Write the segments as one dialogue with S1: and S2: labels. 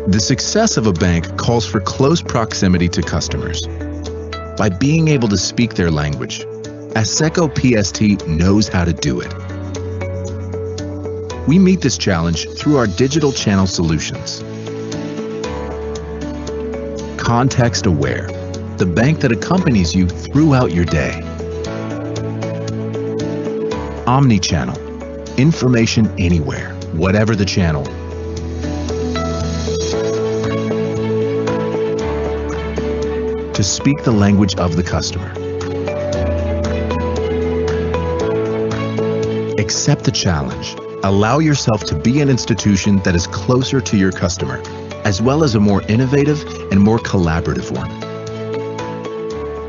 S1: The success of a bank calls for close proximity to customers. By being able to speak their language, Asseco PST knows how to do it. We meet this challenge through our digital channel solutions. Context-aware, the bank that accompanies you throughout your day. Omnichannel, information anywhere, whatever the channel. To speak the language of the customer. Accept the challenge. Allow yourself to be an institution that is closer to your customer, as well as a more innovative and more collaborative one.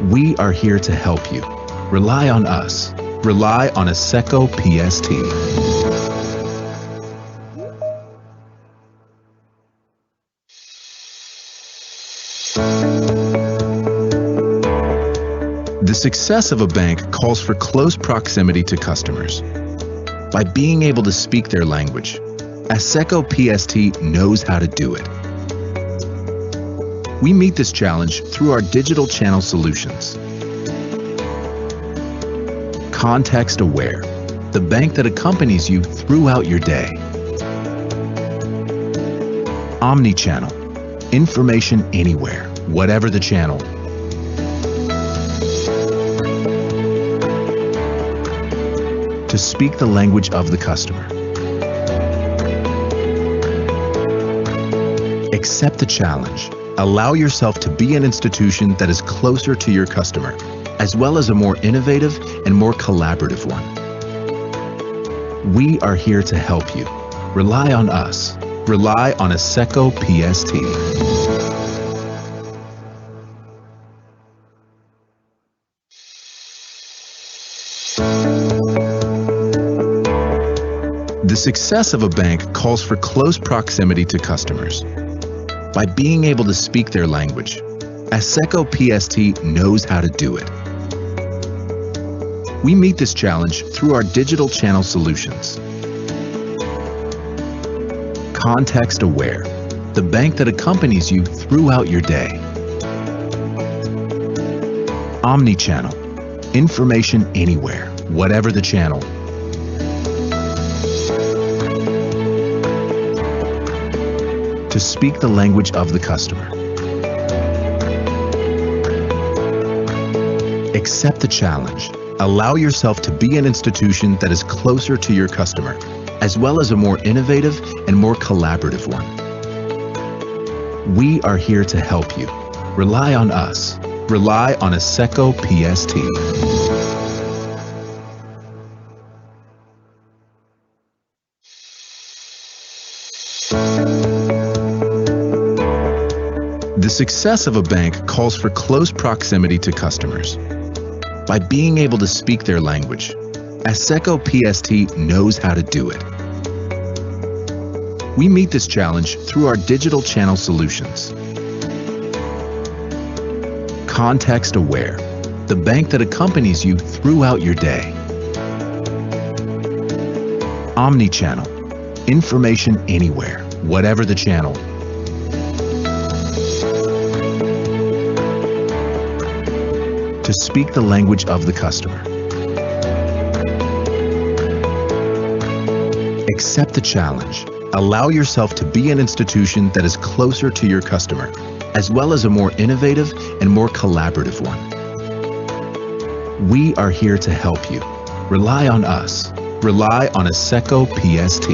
S1: We are here to help you. Rely on us. Rely on Asseco PST. The success of a bank calls for close proximity to customers. By being able to speak their language, Asseco PST knows how to do it. We meet this challenge through our digital channel solutions. Context-aware, the bank that accompanies you throughout your day. Omnichannel, information anywhere, whatever the channel. To speak the language of the customer. Accept the challenge. Allow yourself to be an institution that is closer to your customer, as well as a more innovative and more collaborative one. We are here to help you. Rely on us. Rely on Asseco PST. The success of a bank calls for close proximity to customers. By being able to speak their language, Asseco PST knows how to do it. We meet this challenge through our digital channel solutions. Context-aware, the bank that accompanies you throughout your day. Omnichannel, information anywhere, whatever the channel. To speak the language of the customer. Accept the challenge. Allow yourself to be an institution that is closer to your customer, as well as a more innovative and more collaborative one. We are here to help you. Rely on us. Rely on Asseco PST. The success of a bank calls for close proximity to customers. By being able to speak their language, Asseco PST knows how to do it. We meet this challenge through our digital channel solutions. Context-aware, the bank that accompanies you throughout your day. Omnichannel, information anywhere, whatever the channel. To speak the language of the customer. Accept the challenge. Allow yourself to be an institution that is closer to your customer, as well as a more innovative and more collaborative one. We are here to help you. Rely on us. Rely on Asseco PST.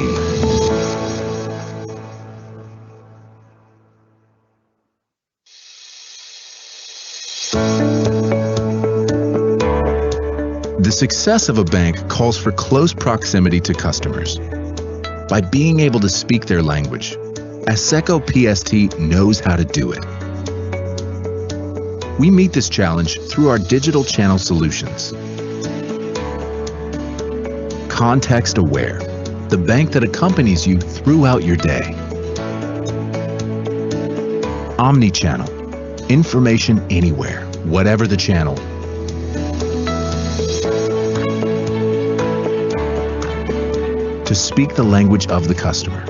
S1: The success of a bank calls for close proximity to customers. By being able to speak their language, Asseco PST knows how to do it. We meet this challenge through our digital channel solutions. Context-aware, the bank that accompanies you throughout your day. Omnichannel, information anywhere, whatever the channel. To speak the language of the customer.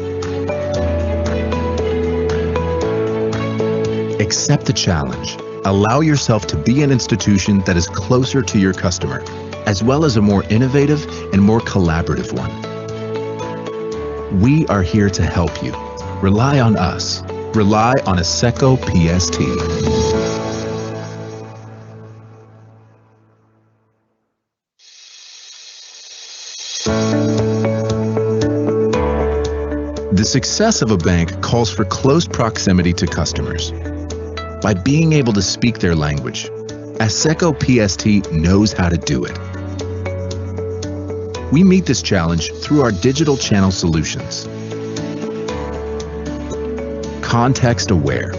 S1: Accept the challenge. Allow yourself to be an institution that is closer to your customer, as well as a more innovative and more collaborative one. We are here to help you. Rely on us. Rely on Asseco PST. The success of a bank calls for close proximity to customers. By being able to speak their language, Asseco PST knows how to do it. We meet this challenge through our digital channel solutions. Context aware,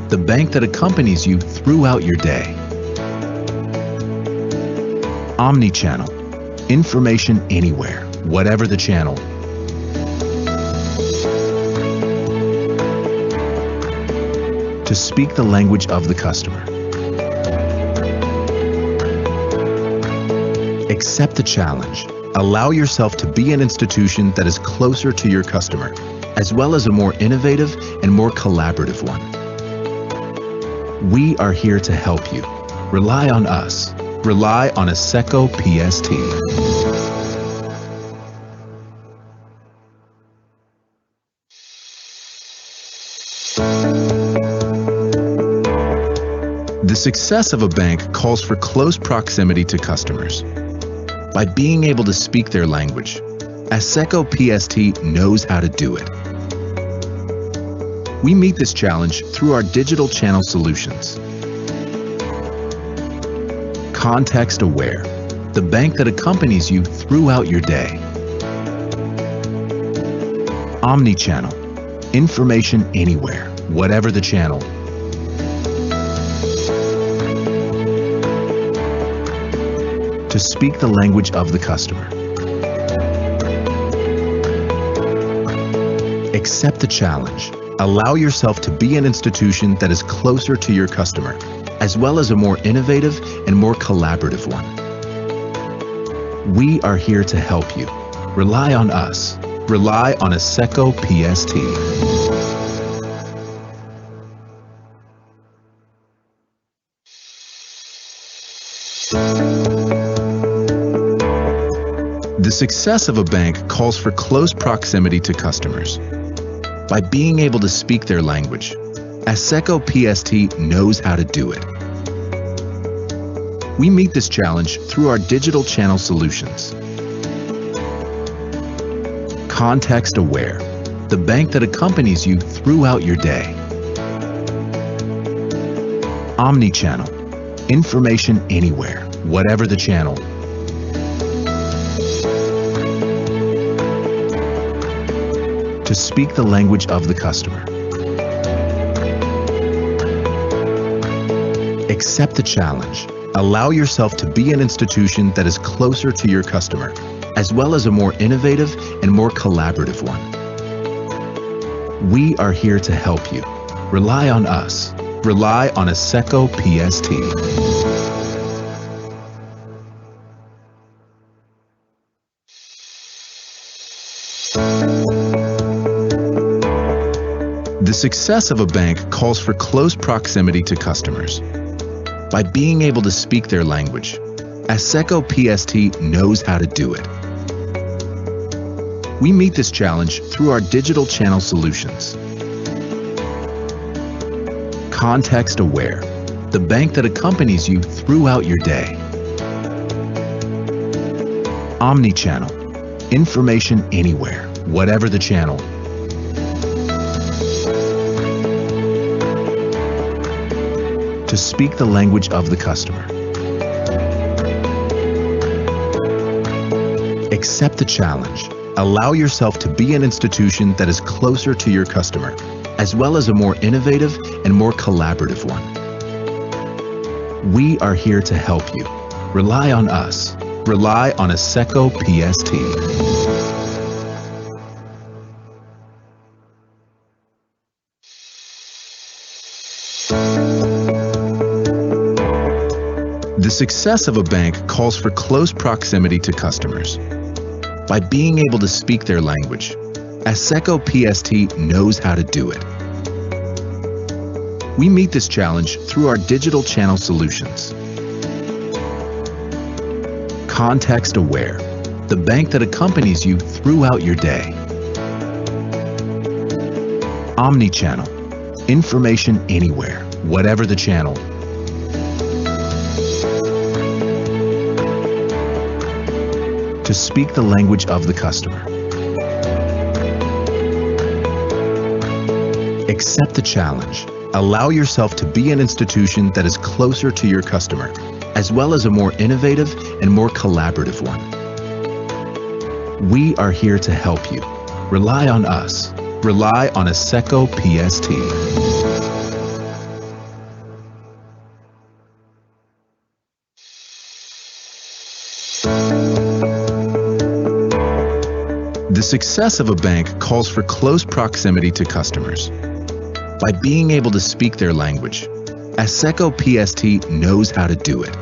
S1: the bank that accompanies you throughout your day. Omnichannel, information anywhere, whatever the channel. To speak the language of the customer. Accept the challenge. Allow yourself to be an institution that is closer to your customer, as well as a more innovative and more collaborative one. We are here to help you. Rely on us. Rely on Asseco PST. The success of a bank calls for close proximity to customers. By being able to speak their language, Asseco PST knows how to do it. We meet this challenge through our digital channel solutions. Context aware, the bank that accompanies you throughout your day. Omnichannel, information anywhere, whatever the channel. To speak the language of the customer. Accept the challenge. Allow yourself to be an institution that is closer to your customer, as well as a more innovative and more collaborative one. We are here to help you. Rely on us. Rely on Asseco PST. The success of a bank calls for close proximity to customers. By being able to speak their language, Asseco PST knows how to do it. We meet this challenge through our digital channel solutions. Context aware, the bank that accompanies you throughout your day. Omnichannel, information anywhere, whatever the channel. To speak the language of the customer. Accept the challenge. Allow yourself to be an institution that is closer to your customer, as well as a more innovative and more collaborative one. We are here to help you. Rely on us. Rely on Asseco PST. The success of a bank calls for close proximity to customers. By being able to speak their language, Asseco PST knows how to do it. We meet this challenge through our digital channel solutions. Context aware, the bank that accompanies you throughout your day. Omnichannel, information anywhere, whatever the channel. To speak the language of the customer. Accept the challenge. Allow yourself to be an institution that is closer to your customer, as well as a more innovative and more collaborative one. We are here to help you. Rely on us. Rely on Asseco PST. The success of a bank calls for close proximity to customers. By being able to speak their language, Asseco PST knows how to do it. We meet this challenge through our digital channel solutions. Context aware, the bank that accompanies you throughout your day. Omnichannel, information anywhere, whatever the channel. To speak the language of the customer. Accept the challenge. Allow yourself to be an institution that is closer to your customer, as well as a more innovative and more collaborative one. We are here to help you. Rely on us. Rely on Asseco PST. The success of a bank calls for close proximity to customers. By being able to speak their language, Asseco PST knows how to do it.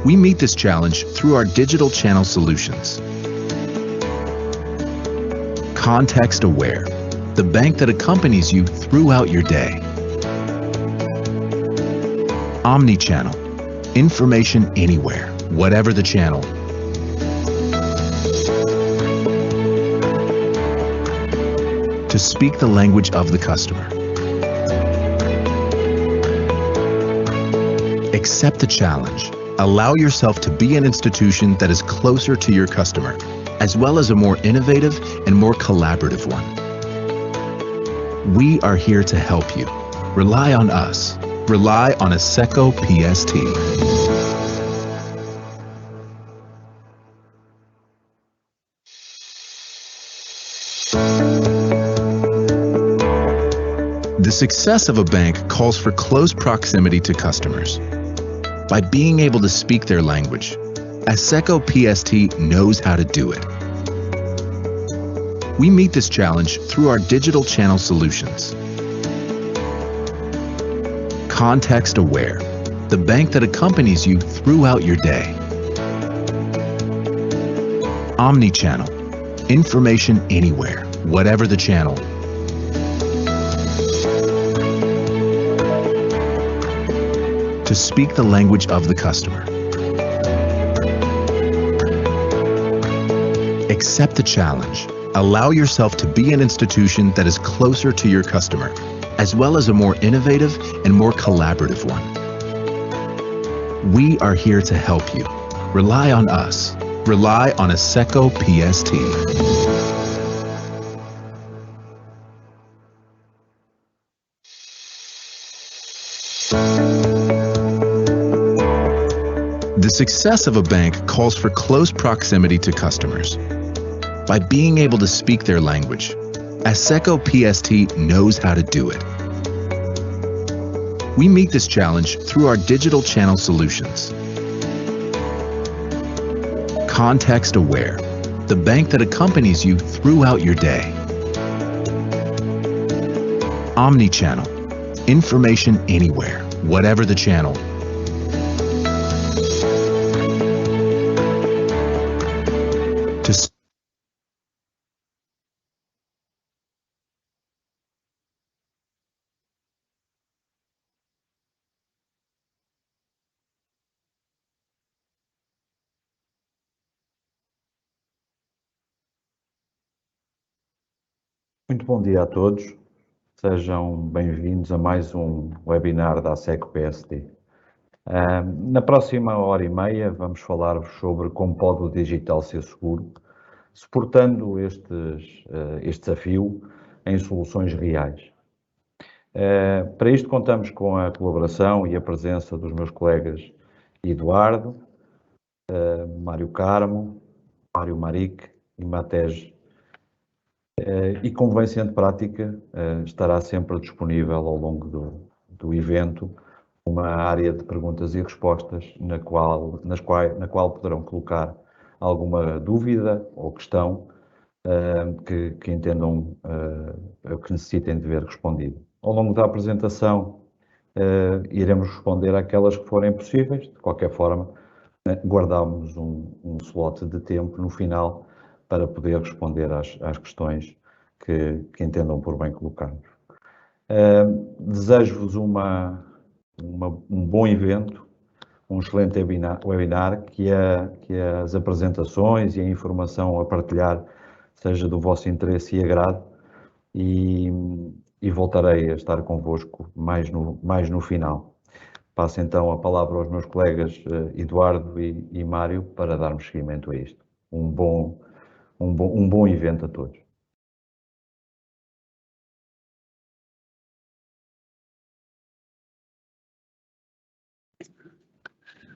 S1: We meet this challenge through our digital channel solutions. Context aware, the bank that accompanies you throughout your day. Omnichannel, information anywhere, whatever the channel. To speak the language of the customer. Accept the challenge. Allow yourself to be an institution that is closer to your customer, as well as a more innovative and more collaborative one. We are here to help you. Rely on us. Rely on Asseco PST. The success of a bank calls for close proximity to customers. By being able to speak their language, Asseco PST knows how to do it. We meet this challenge through our digital channel solutions. Context aware, the bank that accompanies you throughout your day. Omnichannel, information anywhere, whatever the channel. To speak the language of the customer. Accept the challenge. Allow yourself to be an institution that is closer to your customer, as well as a more innovative and more collaborative one. We are here to help you. Rely on us. Rely on Asseco PST. The success of a bank calls for close proximity to customers. By being able to speak their language, Asseco PST knows how to do it. We meet this challenge through our digital channel solutions. Context aware, the bank that accompanies you throughout your day. Omnichannel, information anywhere, whatever the channel. To
S2: Muito bom dia a todos, sejam bem-vindos a mais um webinar da Asseco PST. Na próxima hora e meia vamos falar-vos sobre como pode o digital ser seguro, suportando este desafio em soluções reais. Para isto contamos com a colaboração e a presença dos meus colegas Eduardo, Mário Carmo, Mário Marique e Matej. E como vem sendo prática, estará sempre disponível ao longo do evento uma área de perguntas e respostas na qual poderão colocar alguma dúvida ou questão que entendam que necessitem de ver respondido. Ao longo da apresentação iremos responder àquelas que forem possíveis. De qualquer forma, guardamos um slot de tempo no final para poder responder às questões que entendam por bem colocarmos. Desejo-vos um bom evento, um excelente webinar, que as apresentações e a informação a partilhar seja do vosso interesse e agrado, e voltarei a estar convosco mais no final. Passo então a palavra aos meus colegas Eduardo e Mário para darmos seguimento a isto. Um bom evento a todos.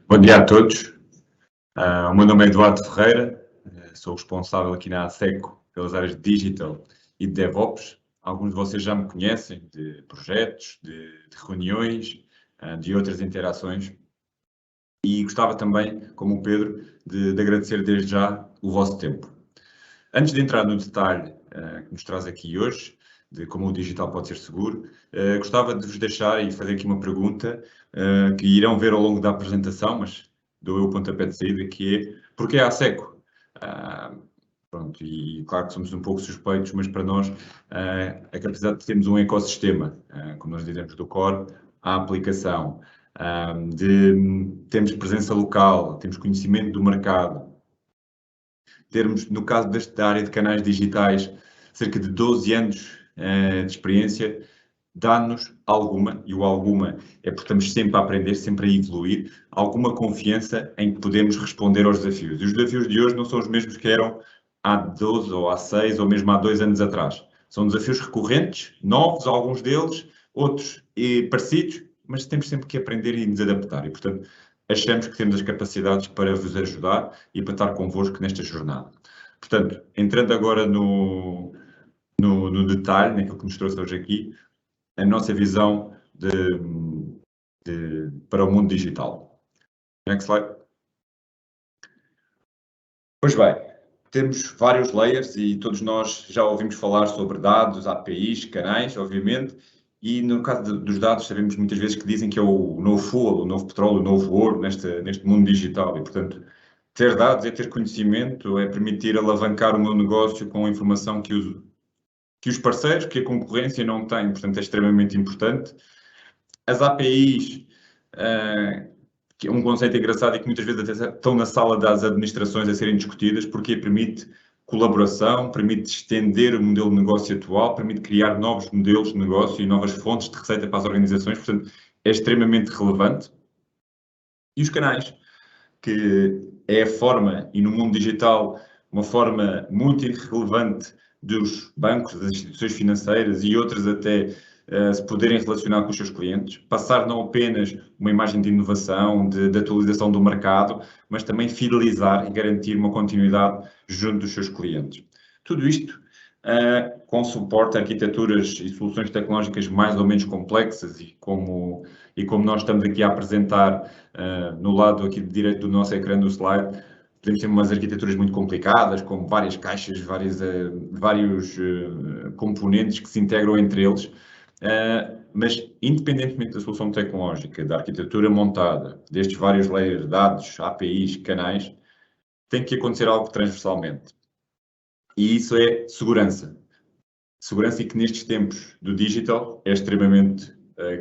S3: Bom dia a todos. O meu nome é Eduardo Ferreira, sou responsável aqui na Asseco pelas áreas de Digital e de DevOps. Alguns de vocês já me conhecem de projetos, de reuniões, de outras interações. E gostava também, como o Pedro, de agradecer desde já o vosso tempo. Antes de entrar no detalhe que nos traz aqui hoje, de como o digital pode ser seguro, gostava de vos deixar e fazer aqui uma pergunta que irão ver ao longo da apresentação, mas dou eu o pontapé de saída, que é: porquê a Asseco? Pronto, e claro que somos um pouco suspeitos, mas para nós a capacidade de termos um ecossistema, como nós dizemos, do core à aplicação, de termos presença local, temos conhecimento do mercado, termos, no caso da área de canais digitais, cerca de 12 anos de experiência, dá-nos alguma, e o alguma é porque estamos sempre a aprender, sempre a evoluir, alguma confiança em que podemos responder aos desafios. E os desafios de hoje não são os mesmos que eram há 12 ou há 6 ou mesmo há 2 anos atrás. São desafios recorrentes, novos, alguns deles, outros parecidos, mas temos sempre que aprender e nos adaptar. E, portanto, achamos que temos as capacidades para vos ajudar e para estar convosco nesta jornada. Portanto, entrando agora no detalhe, naquilo que nos trouxe hoje aqui, a nossa visão para o mundo digital. Next slide. Pois bem, temos vários layers e todos nós já ouvimos falar sobre dados, APIs, canais, obviamente, e no caso dos dados sabemos muitas vezes que dizem que é o novo fuel, o novo petróleo, o novo ouro neste mundo digital e, portanto, ter dados é ter conhecimento, é permitir alavancar o meu negócio com a informação que os parceiros, que a concorrência não tem, portanto é extremamente importante. As APIs, que é um conceito engraçado e que muitas vezes até estão na sala das administrações a serem discutidas, porque permite colaboração, permite estender o modelo de negócio atual, permite criar novos modelos de negócio e novas fontes de receita para as organizações, portanto é extremamente relevante. E os canais, que é a forma, e no mundo digital, uma forma muito relevante dos bancos, das instituições financeiras e outras até se poderem relacionar com os seus clientes, passar não apenas uma imagem de inovação, de atualização do mercado, mas também fidelizar e garantir uma continuidade junto dos seus clientes. Tudo isto com suporte a arquiteturas e soluções tecnológicas mais ou menos complexas e como nós estamos aqui a apresentar no lado aqui de direito do nosso ecrã do slide, podemos ter umas arquiteturas muito complicadas, com várias caixas, vários componentes que se integram entre eles, mas independentemente da solução tecnológica, da arquitetura montada, destes vários layers, dados, APIs, canais, tem que acontecer algo transversalmente. E isso é segurança. Segurança e que nestes tempos do digital é extremamente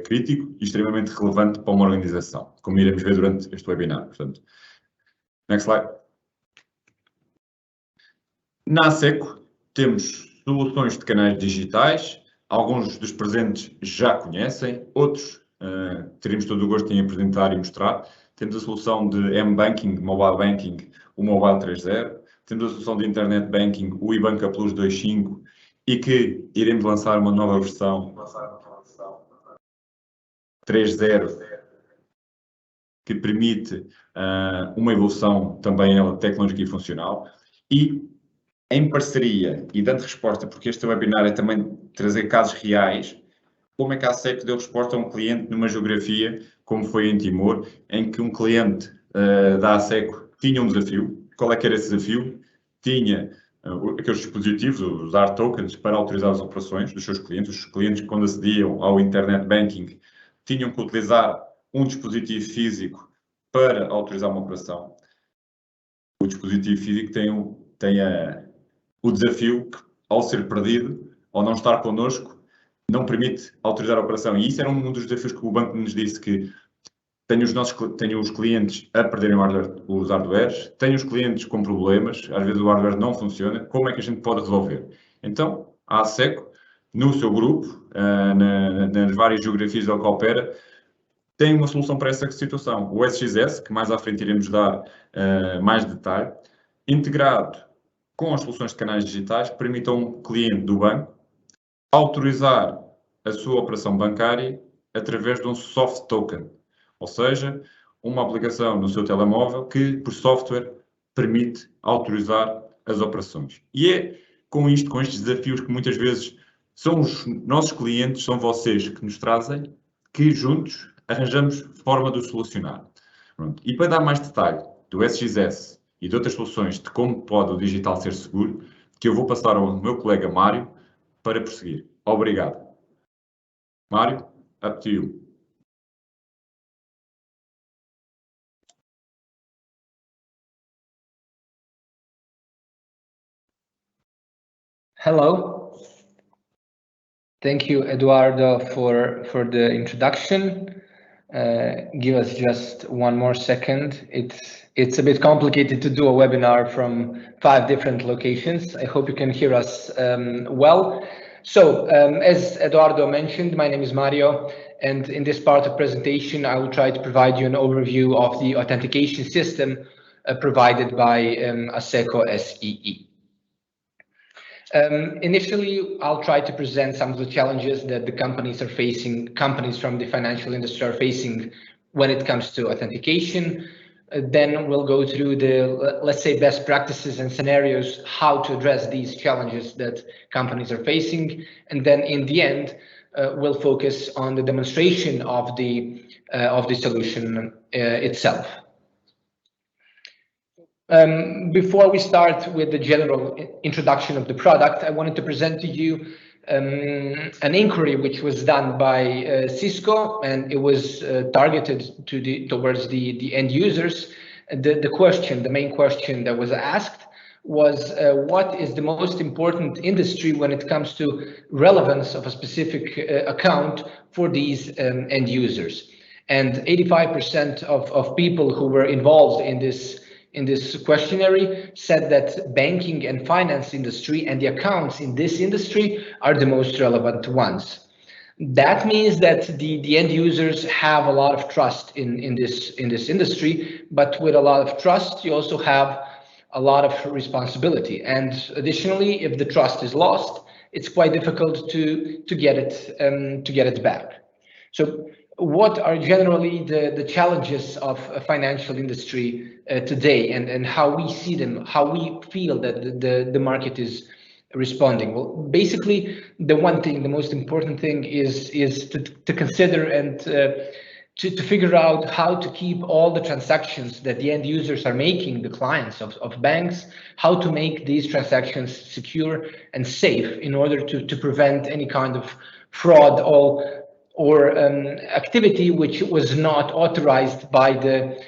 S3: crítico e extremamente relevante para uma organização, como iremos ver durante este webinar. Portanto, next slide. Na Asseco temos soluções de canais digitais, alguns dos presentes já conhecem, outros teremos todo o gosto em apresentar e mostrar. Temos a solução de M-Banking, Mobile Banking, o Mobile 3.0. Temos a solução de Internet Banking, o eBanca Plus 2.5, e que iremos lançar uma nova versão 3.0 que permite uma evolução também tecnológica e funcional. E em parceria e dando resposta, porque este webinar é também trazer casos reais, como é que a Asseco deu resposta a um cliente numa geografia, como foi em Timor, em que um cliente da Asseco tinha um desafio. Qual é que era esse desafio? Tinha aqueles dispositivos, os AR tokens, para autorizar as operações dos seus clientes. Os clientes, quando acediam ao Internet Banking, tinham que utilizar um dispositivo físico para autorizar uma operação. O dispositivo físico tem o desafio que, ao ser perdido, ao não estar connosco, não permite autorizar a operação. E isso era um dos desafios que o banco nos disse, que tenho os clientes a perderem os hardwares, tenho os clientes com problemas, às vezes o hardware não funciona, como é que a gente pode resolver? Então, a Asseco, no seu grupo, nas várias geografias ao que opera, tem uma solução para essa situação. O SXS, que mais à frente iremos dar mais detalhe, integrado com as soluções de canais digitais, permite a um cliente do banco autorizar a sua operação bancária através de um soft token, ou seja, uma aplicação no seu telemóvel que, por software, permite autorizar as operações. E é com estes desafios que muitas vezes são os nossos clientes, são vocês que nos trazem, que juntos arranjamos forma de o solucionar. Pronto. E para dar mais detalhe do SXS e de outras soluções de como pode o digital ser seguro, que eu vou passar ao meu colega Mário para prosseguir. Obrigado. Mário, up to you.
S4: Hello. Thank you, Eduardo, for the introduction. Give us just one more second. It's a bit complicated to do a webinar from 5 different locations. I hope you can hear us well. So, as Eduardo mentioned, my name is Mario, and in this part of presentation, I will try to provide you an overview of the authentication system provided by Asseco SEE. Initially, I'll try to present some of the challenges that the companies from the financial industry are facing when it comes to authentication. Then we'll go through the, let's say, best practices and scenarios, how to address these challenges that companies are facing. And then in the end, we'll focus on the demonstration of the solution itself. Before we start with the general introduction of the product, I wanted to present to you an inquiry which was done by Cisco, and it was targeted towards the end users. The main question that was asked was what is the most important industry when it comes to relevance of a specific account for these end users? And 85% of people who were involved in this questionnaire said that banking and finance industry and the accounts in this industry are the most relevant ones. That means that the end users have a lot of trust in this industry, but with a lot of trust, you also have a lot of responsibility. And additionally, if the trust is lost, it's quite difficult to get it back. So what are generally the challenges of a financial industry today, and how we see them, how we feel that the market is responding? Well, basically, the most important thing is to consider and to figure out how to keep all the transactions that the end users are making, the clients of banks, how to make these transactions secure and safe in order to prevent any kind of fraud or activity which was not authorized by the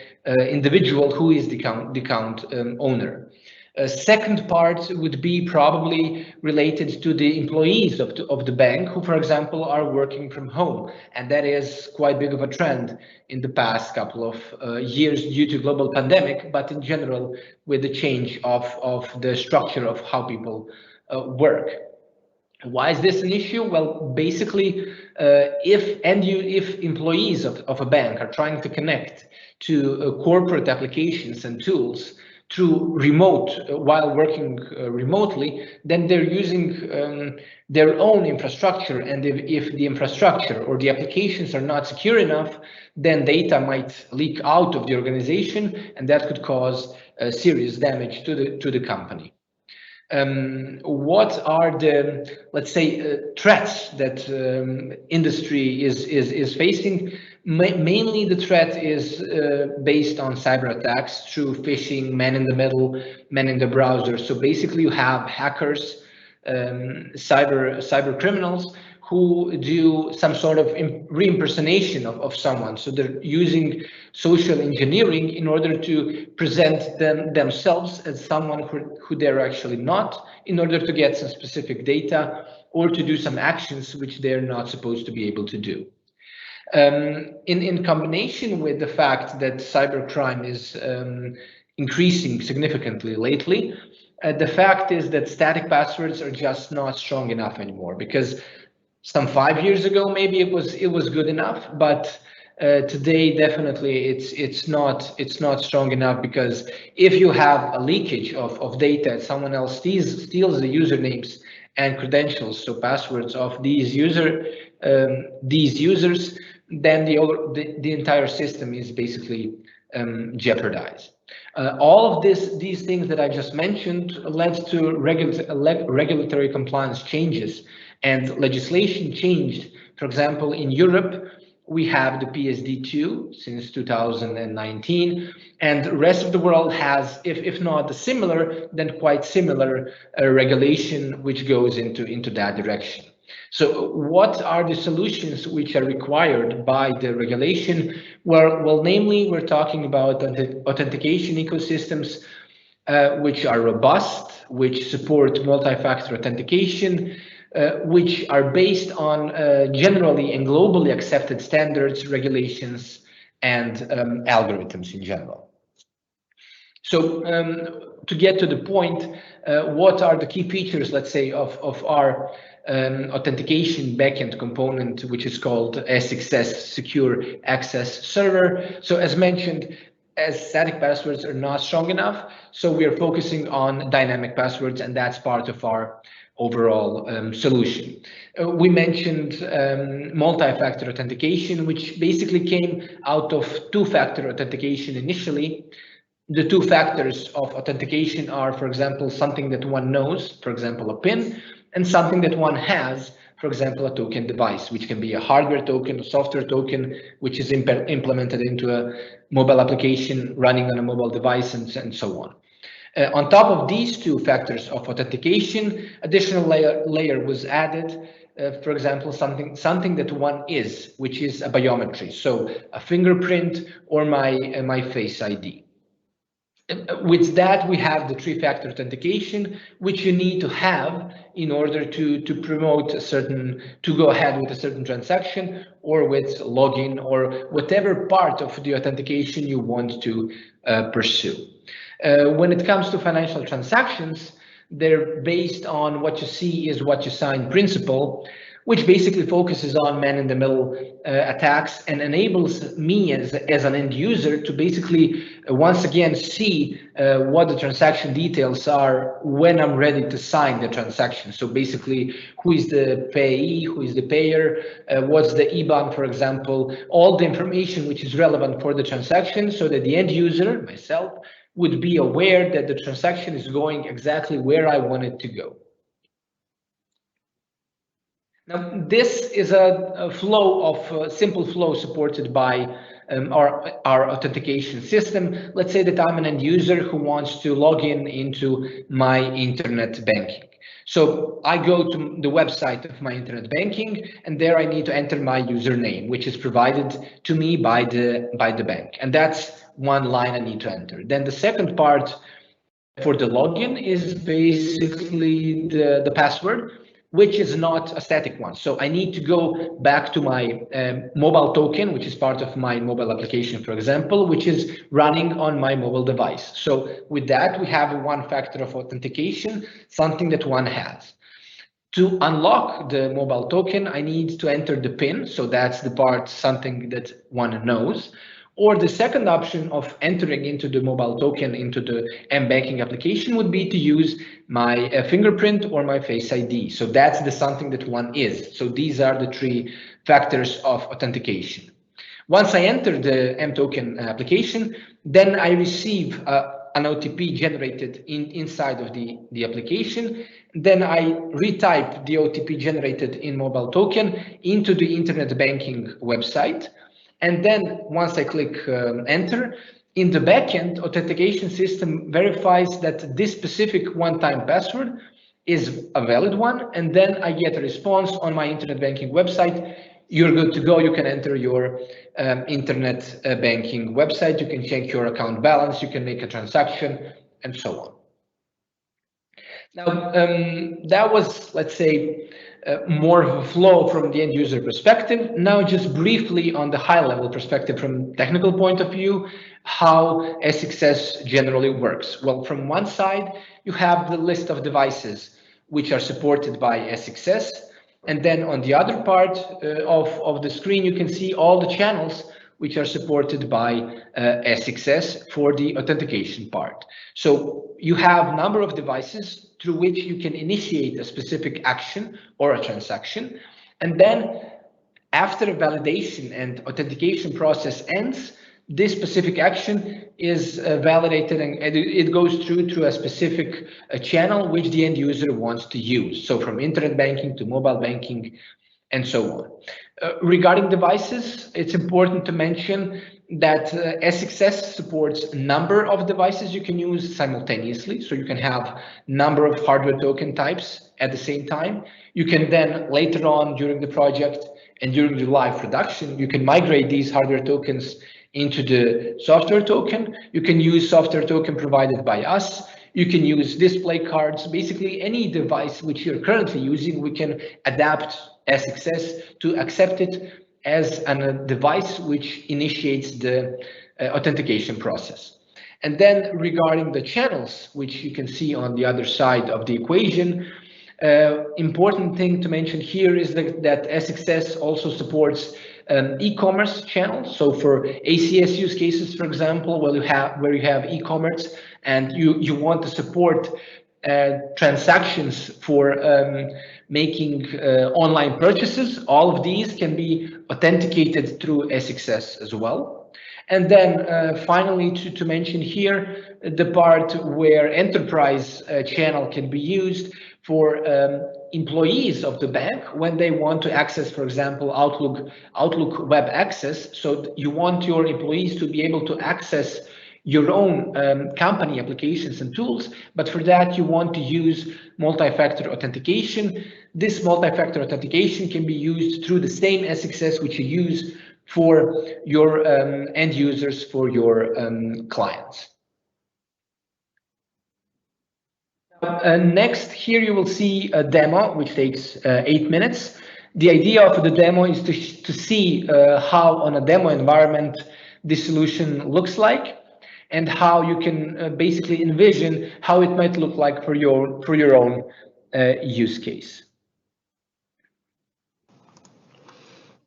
S4: individual who is the account owner. A second part would be probably related to the employees of the bank who, for example, are working from home, and that is quite big of a trend in the past couple of years due to global pandemic, but in general with the change of the structure of how people work. Why is this an issue? Well, basically, if employees of a bank are trying to connect to corporate applications and tools through while working remotely, then they're using their own infrastructure, and if the infrastructure or the applications are not secure enough, then data might leak out of the organization, and that could cause serious damage to the company. What are the, let's say, threats that industry is facing? Mainly the threat is based on cyber attacks through phishing, man in the middle, man in the browser. So basically you have hackers, cyber criminals who do some sort of re-impersonation of someone. So they're using social engineering in order to present themselves as someone who they're actually not, in order to get some specific data or to do some actions which they're not supposed to be able to do. In combination with the fact that cybercrime is increasing significantly lately, the fact is that static passwords are just not strong enough anymore, because some 5 years ago maybe it was good enough, but today definitely it's not strong enough, because if you have a leakage of data, someone else steals the usernames and credentials, so passwords of these users, then the entire system is basically jeopardized. All of these things that I just mentioned led to regulatory compliance changes and legislation changed. For example, in Europe, we have the PSD2 since 2019, and the rest of the world has, if not the similar, then quite similar regulation which goes into that direction. So what are the solutions which are required by the regulation? Well, namely, we're talking about authentication ecosystems which are robust, which support multi-factor authentication, which are based on generally and globally accepted standards, regulations, and algorithms in general. So to get to the point, what are the key features, let's say, of our authentication backend component, which is called SXS Secure Access Server? So as mentioned, as static passwords are not strong enough, so we are focusing on dynamic passwords, and that's part of our overall solution. We mentioned multi-factor authentication, which basically came out of two-factor authentication initially. The two factors of authentication are, for example, something that one knows, for example, a PIN, and something that one has, for example, a token device, which can be a hardware token, a software token, which is implemented into a mobile application running on a mobile device, and so on. On top of these two factors of authentication, additional layer was added. For example, something that one is, which is a biometry, so a fingerprint or my Face ID. With that, we have the three-factor authentication, which you need to have in order to promote to go ahead with a certain transaction, or with login, or whatever part of the authentication you want to pursue. When it comes to financial transactions, they're based on what you see is what you sign principle, which basically focuses on man-in-the-middle attacks and enables me as an end user to basically once again see what the transaction details are when I'm ready to sign the transaction. So basically, who is the payee, who is the payer, what's the IBAN, for example, all the information which is relevant for the transaction, so that the end user, myself, would be aware that the transaction is going exactly where I want it to go. Now, this is a flow of simple flow supported by our authentication system. Let's say that I'm an end user who wants to log into my internet banking. So I go to the website of my internet banking, and there I need to enter my username, which is provided to me by the bank. And that's one line I need to enter. Then the second part for the login is basically the password, which is not a static one. So I need to go back to my mobile token, which is part of my mobile application, for example, which is running on my mobile device. So with that, we have one factor of authentication, something that one has. To unlock the mobile token, I need to enter the PIN. So that's the part, something that one knows. Or the second option of entering into the mobile token into the m-banking application would be to use my fingerprint or my Face ID. So that's the something that one is. So these are the three factors of authentication. Once I enter the m-token application, then I receive an OTP generated inside of the application. Then I retype the OTP generated in mobile token into the internet banking website. And then once I click enter, in the backend, authentication system verifies that this specific one-time password is a valid one, and then I get a response on my internet banking website. You're good to go. You can enter your internet banking website. You can check your account balance. You can make a transaction, and so on. Now, that was, let's say, more of a flow from the end user perspective. Now, just briefly on the high level perspective from technical point of view, how SXS generally works. Well, from one side, you have the list of devices which are supported by SXS. And then on the other part of the screen, you can see all the channels which are supported by SXS for the authentication part. So you have a number of devices through which you can initiate a specific action or a transaction. And then after a validation and authentication process ends, this specific action is validated and it goes through a specific channel which the end user wants to use. So from internet banking to mobile banking and so on. Regarding devices, it's important to mention that SXS supports a number of devices you can use simultaneously. So you can have number of hardware token types at the same time. You can then later on during the project and during the live production, you can migrate these hardware tokens into the software token. You can use software token provided by us. You can use display cards. Basically, any device which you're currently using, we can adapt SXS to accept it as a device which initiates the authentication process. And then regarding the channels, which you can see on the other side of the equation, important thing to mention here is that SXS also supports e-commerce channels. So for ACS use cases, for example, where you have e-commerce and you want to support transactions for making online purchases, all of these can be authenticated through SXS as well. And then finally, to mention here, the part where enterprise channel can be used for employees of the bank when they want to access, for example, Outlook web access. So you want your employees to be able to access your own company applications and tools, but for that you want to use multi-factor authentication. This multi-factor authentication can be used through the same SXS which you use for your end users, for your clients. Next, here you will see a demo which takes 8 minutes. The idea of the demo is to see how on a demo environment this solution looks like, and how you can basically envision how it might look like for your own use case.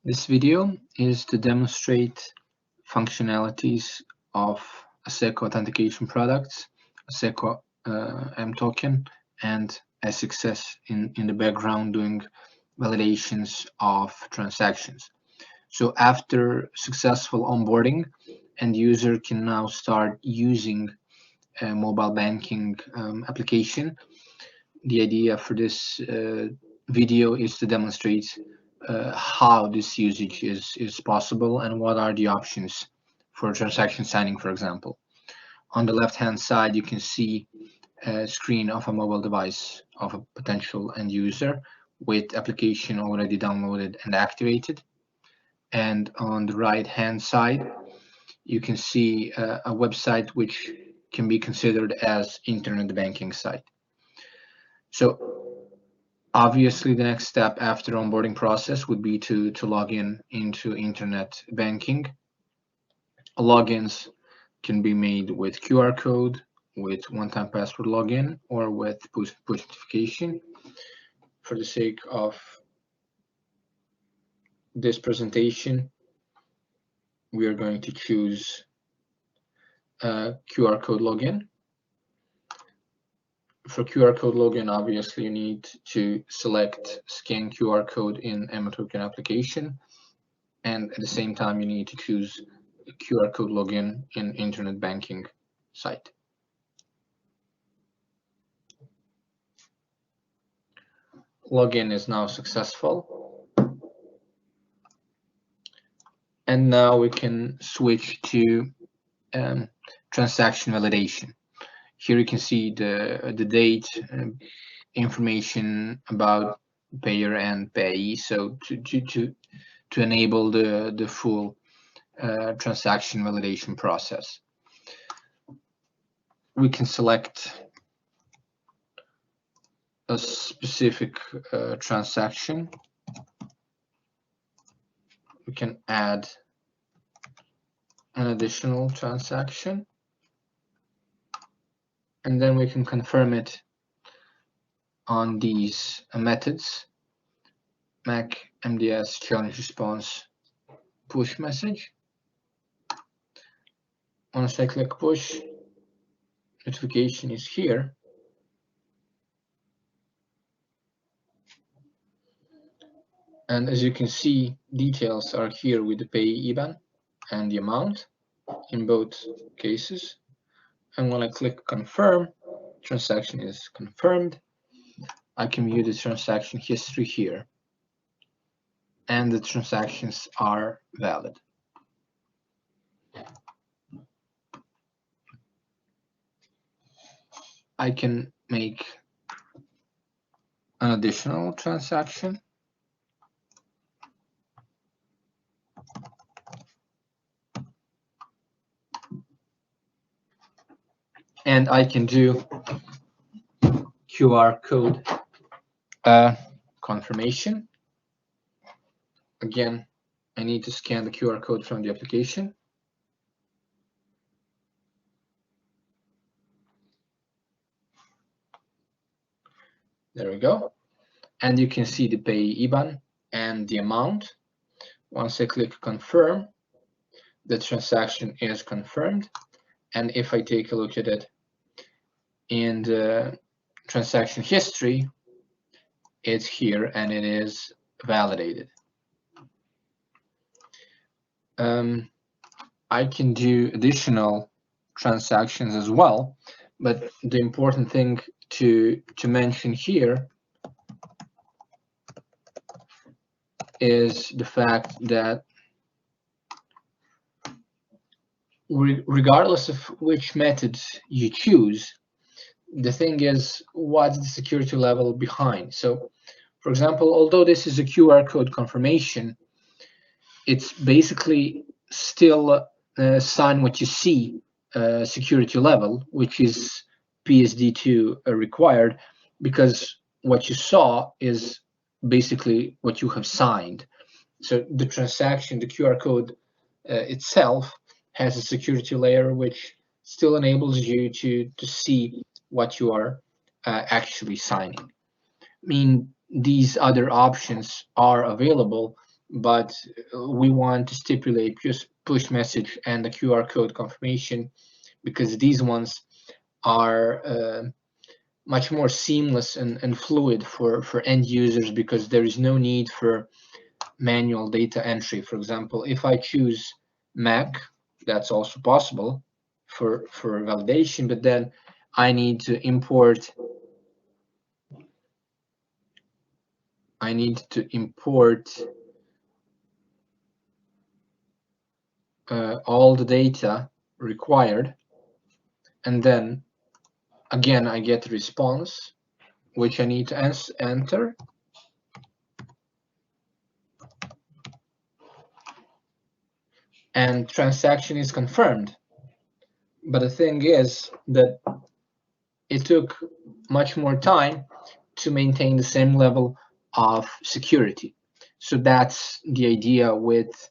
S5: This video is to demonstrate functionalities of Asseco authentication products, Asseco mToken, and SXS in the background doing validations of transactions. So after successful onboarding, end user can now start using a mobile banking application. The idea for this video is to demonstrate how this usage is possible and what are the options for transaction signing, for example. On the left-hand side, you can see a screen of a mobile device of a potential end user with application already downloaded and activated. And on the right-hand side, you can see a website which can be considered as internet banking site. So obviously the next step after onboarding process would be to log into internet banking. Logins can be made with QR code, with one-time password login, or with push notification. For the sake of this presentation, we are going to choose QR code login. For QR code login, obviously you need to select scan QR code in mToken application, and at the same time you need to choose QR code login in internet banking site. Login is now successful, and now we can switch to transaction validation. Here you can see the date information about payer and payee, so to enable the full transaction validation process. We can select a specific transaction. We can add an additional transaction, and then we can confirm it on these methods: Mac MDS challenge response push message. Once I click push, notification is here. And as you can see, details are here with the payee IBAN and the amount in both cases. And when I click confirm, transaction is confirmed. I can view the transaction history here, and the transactions are valid. I can make an additional transaction. And I can do QR code confirmation. Again, I need to scan the QR code from the application. There we go. And you can see the payee IBAN and the amount. Once I click confirm, the transaction is confirmed. And if I take a look at it in the transaction history, it's here and it is validated. I can do additional transactions as well, but the important thing to mention here is the fact that regardless of which method you choose, the thing is, what's the security level behind? So, for example, although this is a QR code confirmation, it's basically still sign what you see security level, which is PSD2 required, because what you saw is basically what you have signed. So the transaction, the QR code itself has a security layer which still enables you to see what you are actually signing. I mean, these other options are available, but we want to stipulate just push message and the QR code confirmation because these ones are much more seamless and fluid for end users, because there is no need for manual data entry. For example, if I choose Mac, that's also possible for validation, but then I need to import all the data required, and then again I get a response which I need to enter, and transaction is confirmed. But the thing is that it took much more time to maintain the same level of security. So that's the idea with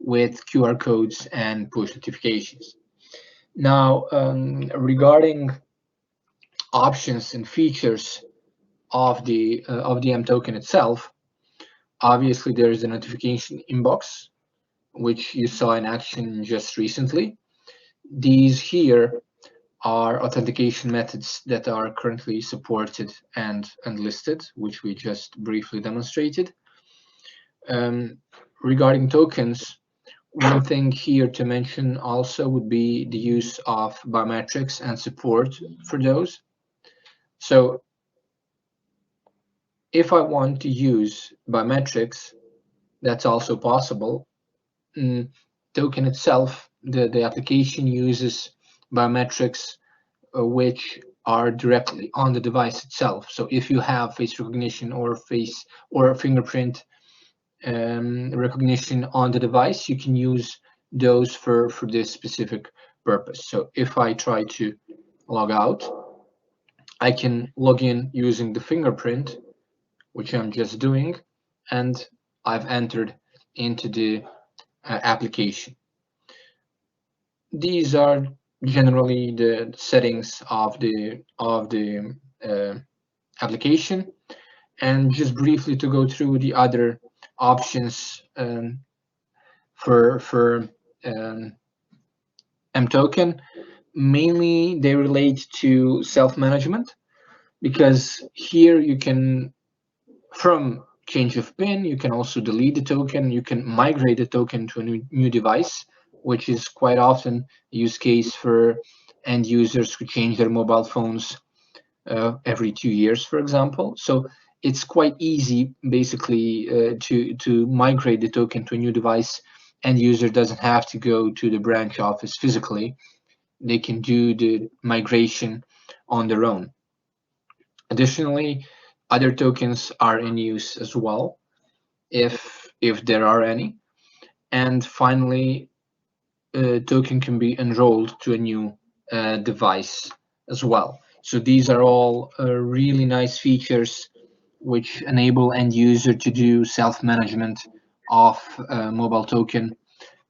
S5: QR codes and push notifications. Now, regarding options and features of the M token itself, obviously there is a notification inbox, which you saw in action just recently. These here are authentication methods that are currently supported and listed, which we just briefly demonstrated. Regarding tokens, one thing here to mention also would be the use of biometrics and support for those. So if I want to use biometrics, that's also possible. Token itself, the application uses biometrics which are directly on the device itself. So if you have face recognition or fingerprint recognition on the device, you can use those for this specific purpose. So if I try to log out, I can log in using the fingerprint, which I'm just doing, and I've entered into the application. These are generally the settings of the application. And just briefly to go through the other options for mToken, mainly they relate to self-management, because here you can, from change of PIN, you can also delete the token, you can migrate the token to a new device, which is quite often a use case for end users who change their mobile phones every 2 years, for example. So it's quite easy, basically, to migrate the token to a new device. End user doesn't have to go to the branch office physically. They can do the migration on their own. Additionally, other tokens are in use as well, if there are any. And finally, a token can be enrolled to a new device as well. So these are all really nice features which enable end user to do self-management of a mobile token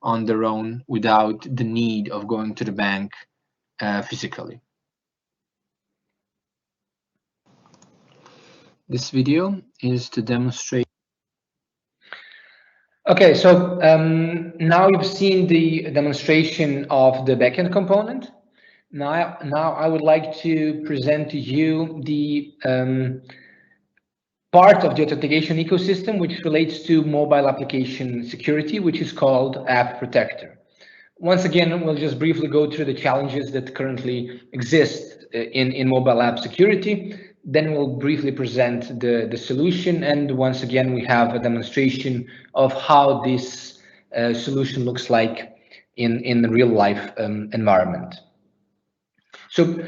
S5: on their own without the need of going to the bank physically. This video is to demonstrate.
S4: Okay, so now you've seen the demonstration of the backend component. Now I would like to present to you the part of the authentication ecosystem which relates to mobile application security, which is called App Protector. Once again, we'll just briefly go through the challenges that currently exist in mobile app security. Then we'll briefly present the solution, and once again we have a demonstration of how this solution looks like in the real life environment. So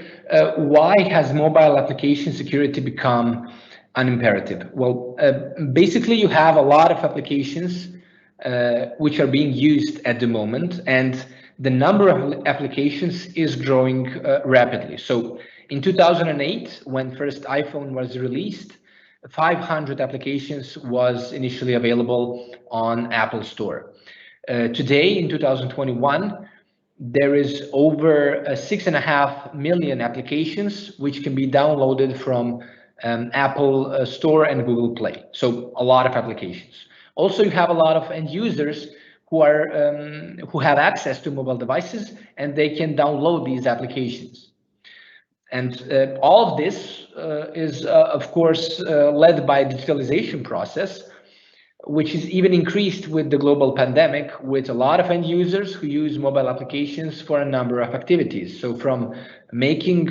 S4: why has mobile application security become an imperative? Well, basically you have a lot of applications which are being used at the moment, and the number of applications is growing rapidly. So in 2008, when first iPhone was released, 500 applications was initially available on Apple Store. Today, in 2021, there is over 6.5 million applications which can be downloaded from Apple Store and Google Play. So a lot of applications. Also, you have a lot of end users who have access to mobile devices, and they can download these applications. And all of this is, of course, led by a digitalization process, which is even increased with the global pandemic, with a lot of end users who use mobile applications for a number of activities. So from making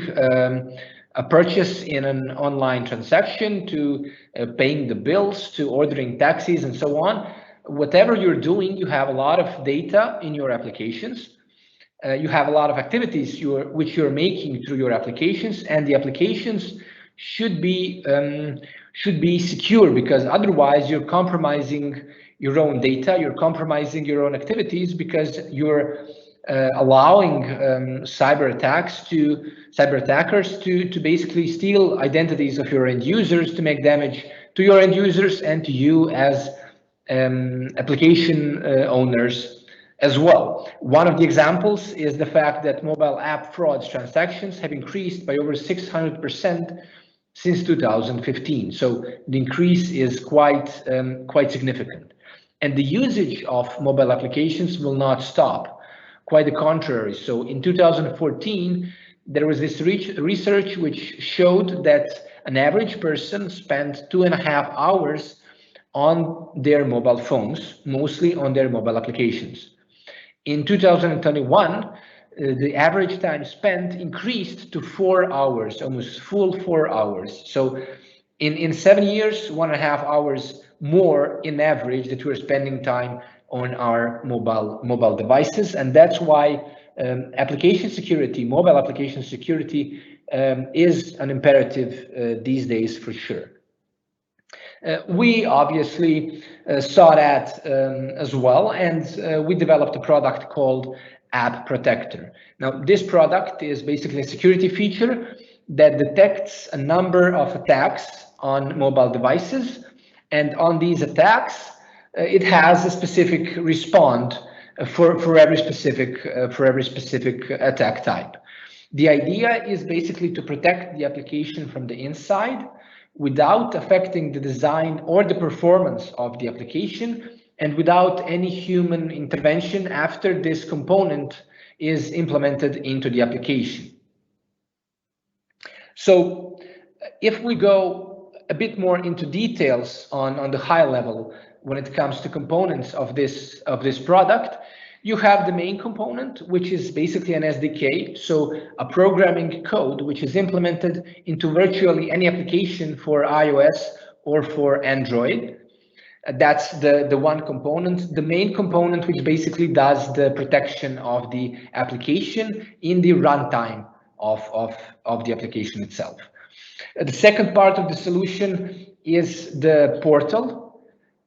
S4: a purchase in an online transaction to paying the bills to ordering taxis and so on, whatever you're doing, you have a lot of data in your applications. You have a lot of activities which you're making through your applications, and the applications should be secure, because otherwise you're compromising your own data, you're compromising your own activities, because you're allowing cyber attackers to basically steal identities of your end users, to make damage to your end users and to you as application owners as well. One of the examples is the fact that mobile app frauds transactions have increased by over 600% since 2015. So the increase is quite significant. And the usage of mobile applications will not stop. Quite the contrary. So in 2014, there was this research which showed that an average person spent 2.5 hours on their mobile phones, mostly on their mobile applications. In 2021, the average time spent increased to 4 hours, almost full 4 hours. So in 7 years, 1.5 hours more in average that we're spending time on our mobile devices. And that's why application security, mobile application security is an imperative these days for sure. We obviously saw that as well, and we developed a product called App Protector. Now, this product is basically a security feature that detects a number of attacks on mobile devices, and on these attacks, it has a specific response for every specific attack type. The idea is basically to protect the application from the inside without affecting the design or the performance of the application, and without any human intervention after this component is implemented into the application. So if we go a bit more into details on the high level when it comes to components of this product, you have the main component, which is basically an SDK, so a programming code which is implemented into virtually any application for iOS or for Android. That's the one component. The main component, which basically does the protection of the application in the runtime of the application itself. The second part of the solution is the portal.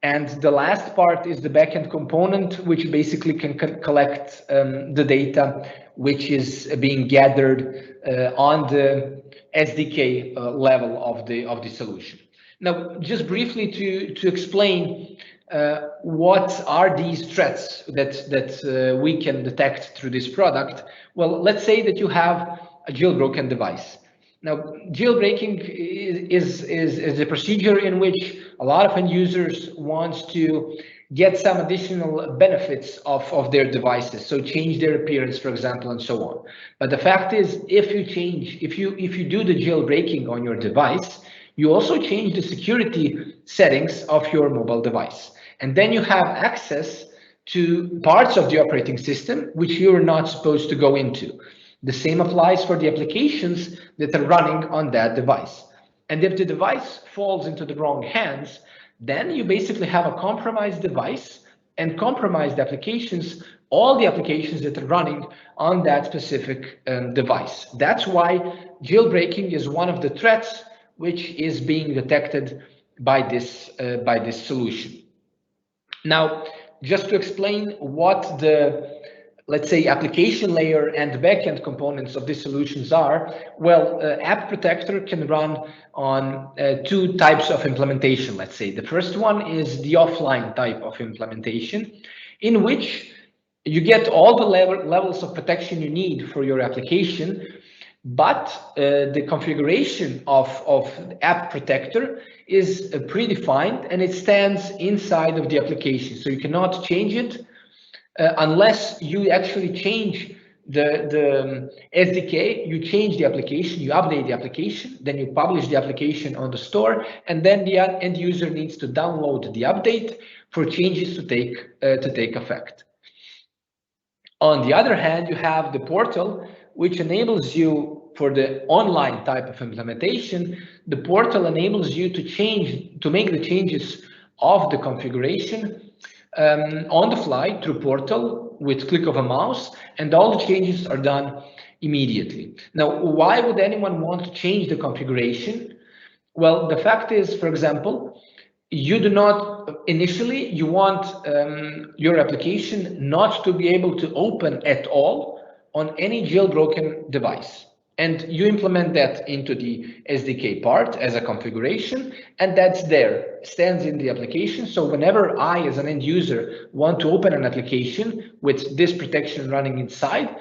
S4: And the last part is the backend component, which basically can collect the data which is being gathered on the SDK level of the solution. Now, just briefly to explain what are these threats that we can detect through this product. Well, let's say that you have a jailbroken device. Now, jailbreaking is a procedure in which a lot of end users want to get some additional benefits of their devices, so change their appearance, for example, and so on. But the fact is, if you do the jailbreaking on your device, you also change the security settings of your mobile device, and then you have access to parts of the operating system which you're not supposed to go into. The same applies for the applications that are running on that device. And if the device falls into the wrong hands, then you basically have a compromised device and compromised applications, all the applications that are running on that specific device. That's why jailbreaking is one of the threats which is being detected by this solution. Now, just to explain what the, let's say, application layer and the backend components of these solutions are, well, App Protector can run on two types of implementation, let's say. The first one is the offline type of implementation, in which you get all the levels of protection you need for your application, but the configuration of App Protector is predefined and it stands inside of the application. So you cannot change it unless you actually change the SDK, you change the application, you update the application, then you publish the application on the store, and then the end user needs to download the update for changes to take effect. On the other hand, you have the portal, which enables you, for the online type of implementation, the portal enables you to make the changes of the configuration on the fly through portal with click of a mouse, and all the changes are done immediately. Now, why would anyone want to change the configuration? Well, the fact is, for example, you do not initially, you want your application not to be able to open at all on any jailbroken device. And you implement that into the SDK part as a configuration, and that's there, stands in the application. So whenever I, as an end user, want to open an application with this protection running inside,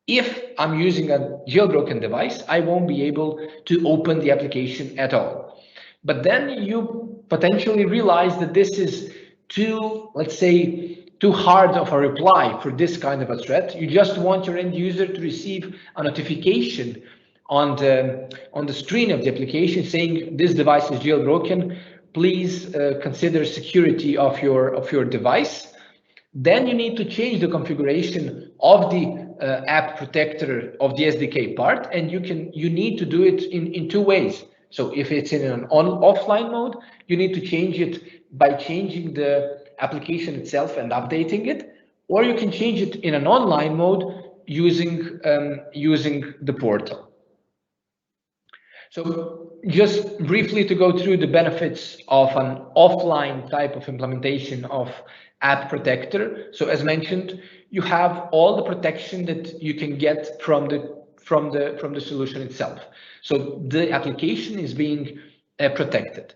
S4: if I'm using a jailbroken device, I won't be able to open the application at all. But then you potentially realize that this is too, let's say, too hard of a reply for this kind of a threat. You just want your end user to receive a notification on the screen of the application saying this device is jailbroken. Please consider security of your device. Then you need to change the configuration of the App Protector of the SDK part, and you need to do it in two ways. So if it's in an offline mode, you need to change it by changing the application itself and updating it, or you can change it in an online mode using the portal. So just briefly to go through the benefits of an offline type of implementation of App Protector. So as mentioned, you have all the protection that you can get from the solution itself. So the application is being protected.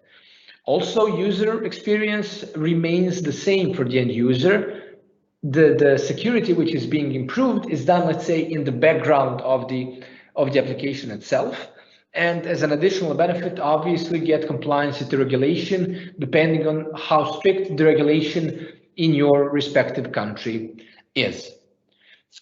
S4: Also, user experience remains the same for the end user. The security which is being improved is done, let's say, in the background of the application itself. And as an additional benefit, obviously get compliance with the regulation, depending on how strict the regulation in your respective country is.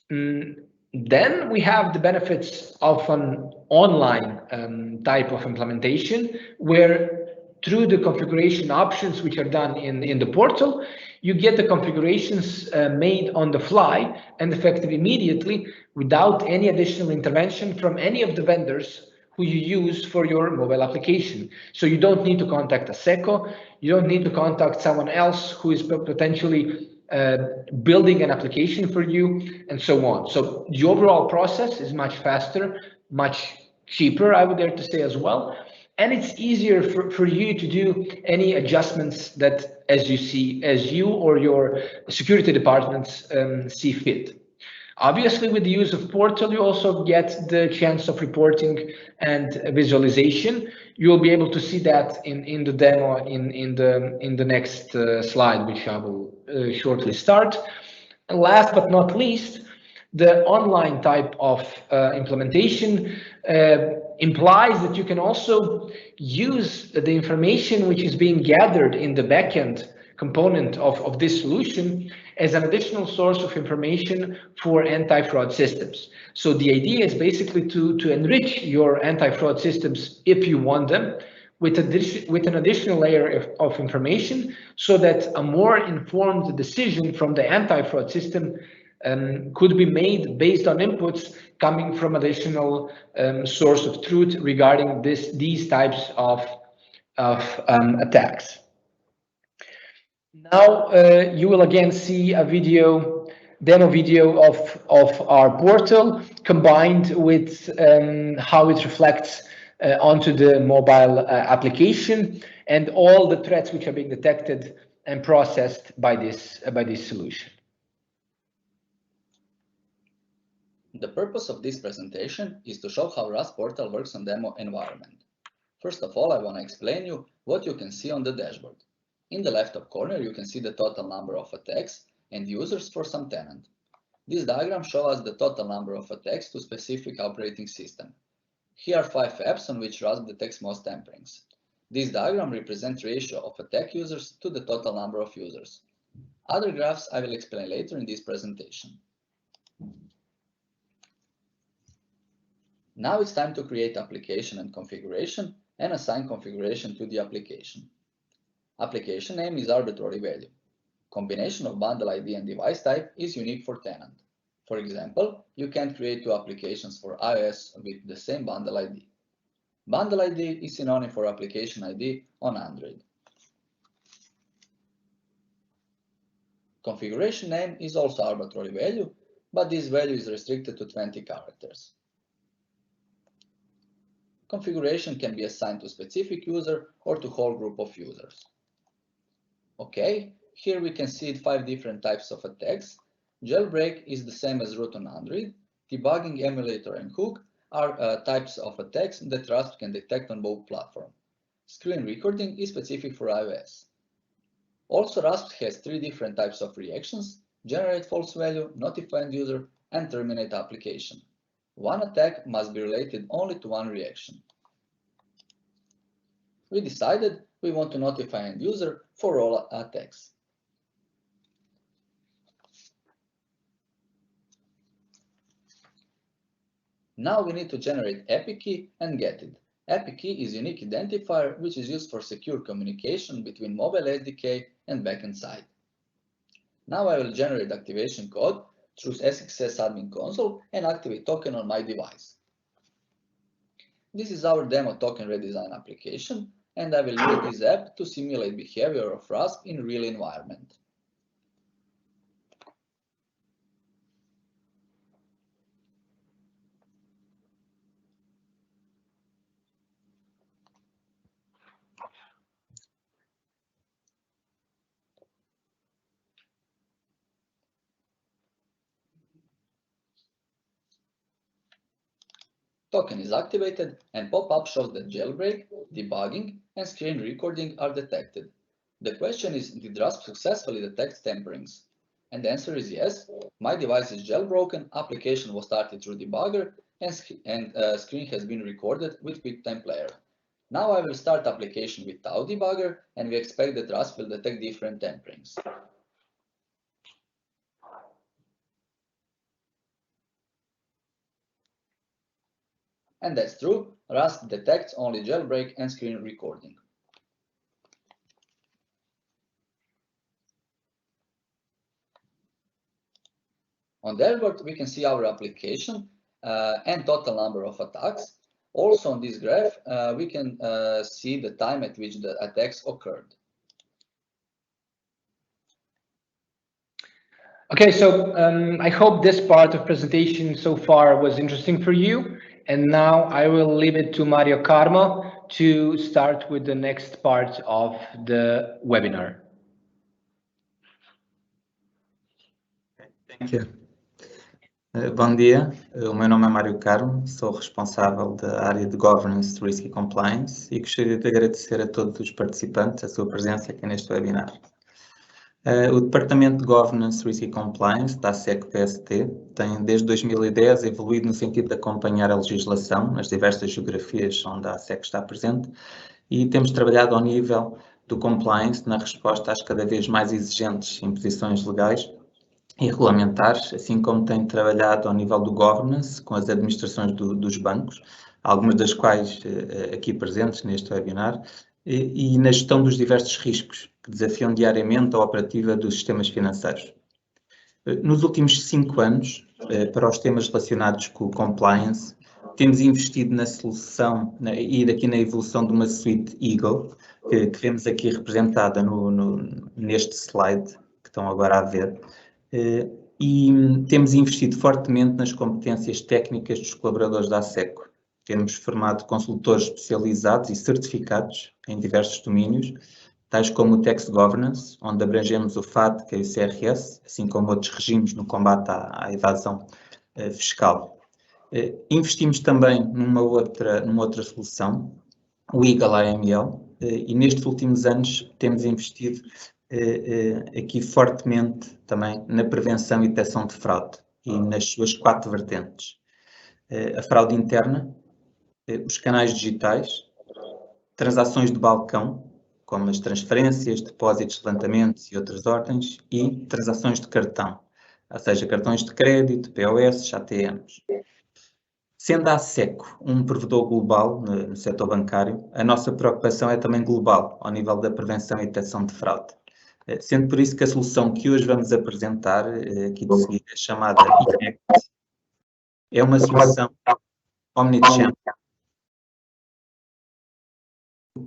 S4: Then we have the benefits of an online type of implementation, where through the configuration options which are done in the portal, you get the configurations made on the fly and effective immediately without any additional intervention from any of the vendors who you use for your mobile application. So you don't need to contact Asseco, you don't need to contact someone else who is potentially building an application for you, and so on. So the overall process is much faster, much cheaper, I would dare to say as well. And it's easier for you to do any adjustments that as you or your security departments see fit. Obviously, with the use of portal, you also get the chance of reporting and visualization. You'll be able to see that in the demo in the next slide, which I will shortly start. And last but not least, the online type of implementation implies that you can also use the information which is being gathered in the backend component of this solution as an additional source of information for anti-fraud systems. So the idea is basically to enrich your anti-fraud systems, if you want them, with an additional layer of information, so that a more informed decision from the anti-fraud system could be made based on inputs coming from additional source of truth regarding these types of attacks. Now you will again see a demo video of our portal combined with how it reflects onto the mobile application and all the threats which are being detected and processed by this solution.
S6: The purpose of this presentation is to show how RAS portal works on demo environment. First of all, I want to explain you what you can see on the dashboard. In the left top corner, you can see the total number of attacks and users for some tenant. This diagram shows us the total number of attacks to specific operating system. Here are 5 apps on which RAS detects most tamperings. This diagram represents ratio of attack users to the total number of users. Other graphs I will explain later in this presentation. Now it's time to create application and configuration and assign configuration to the application. Application name is arbitrary value. Combination of bundle ID and device type is unique for tenant. For example, you can create 2 applications for iOS with the same bundle ID. Bundle ID is synonym for application ID on Android. Configuration name is also arbitrary value, but this value is restricted to 20 characters. Configuration can be assigned to specific user or to whole group of users. Okay, here we can see 5 different types of attacks. Jailbreak is the same as root on Android. Debugging, emulator, and hook are types of attacks that RAS can detect on both platforms. Screen recording is specific for iOS. Also, RAS has 3 different types of reactions: generate false value, notify end user, and terminate application. One attack must be related only to one reaction. We decided we want to notify end user for all attacks. Now we need to generate API key and get it. API key is a unique identifier which is used for secure communication between mobile SDK and backend side. Now I will generate activation code through SXS admin console and activate token on my device. This is our demo token redesign application, and I will use this app to simulate behavior of RAS in real environment. Token is activated and pop-up shows that jailbreak, debugging, and screen recording are detected. The question is, did RASP successfully detect tamperings? And the answer is yes. My device is jailbroken, application was started through debugger, and screen has been recorded with QuickTime Player. Now I will start application without debugger, and we expect that RASP will detect different tamperings. And that's true, RASP detects only jailbreak and screen recording. On the dashboard, we can see our application and total number of attacks. Also on this graph, we can see the time at which the attacks occurred.
S4: Okay, so I hope this part of presentation so far was interesting for you. And now I will leave it to Mario Carmo to start with the next part of the webinar.
S7: Thank you. Bom dia, o meu nome é Mário Carmo, sou responsável da área de Governance, Risk e Compliance e gostaria de agradecer a todos os participantes a sua presença aqui neste webinar. O Departamento de Governance, Risk e Compliance da Asseco PST tem desde 2010 evoluído no sentido de acompanhar a legislação nas diversas geografias onde a Asseco está presente e temos trabalhado ao nível do compliance na resposta às cada vez mais exigentes imposições legais e regulamentares, assim como tem trabalhado ao nível do governance com as administrações dos bancos, algumas das quais aqui presentes neste webinar, e na gestão dos diversos riscos que desafiam diariamente a operativa dos sistemas financeiros. Nos últimos 5 anos, para os temas relacionados com o compliance, temos investido na solução e aqui na evolução de uma suite Eagle, que vemos aqui representada neste slide, que estão agora a ver, e temos investido fortemente nas competências técnicas dos colaboradores da Asseco. Temos formado consultores especializados e certificados em diversos domínios, tais como o Tax Governance, onde abrangemos o FATCA e o CRS, assim como outros regimes no combate à evasão fiscal. Investimos também numa outra solução, o Eagle AML, e nestes últimos anos temos investido aqui fortemente também na prevenção e detecção de fraude e nas suas 4 vertentes. A fraude interna, os canais digitais, transações de balcão, como as transferências, depósitos, levantamentos e outras ordens, e transações de cartão, ou seja, cartões de crédito, POS, ATMs. Sendo a Asseco um provedor global no setor bancário, a nossa preocupação é também global, ao nível da prevenção e detecção de fraude. Sendo por isso que a solução que hoje vamos apresentar, aqui de seguida, chamada inAct, é uma solução omnichannel,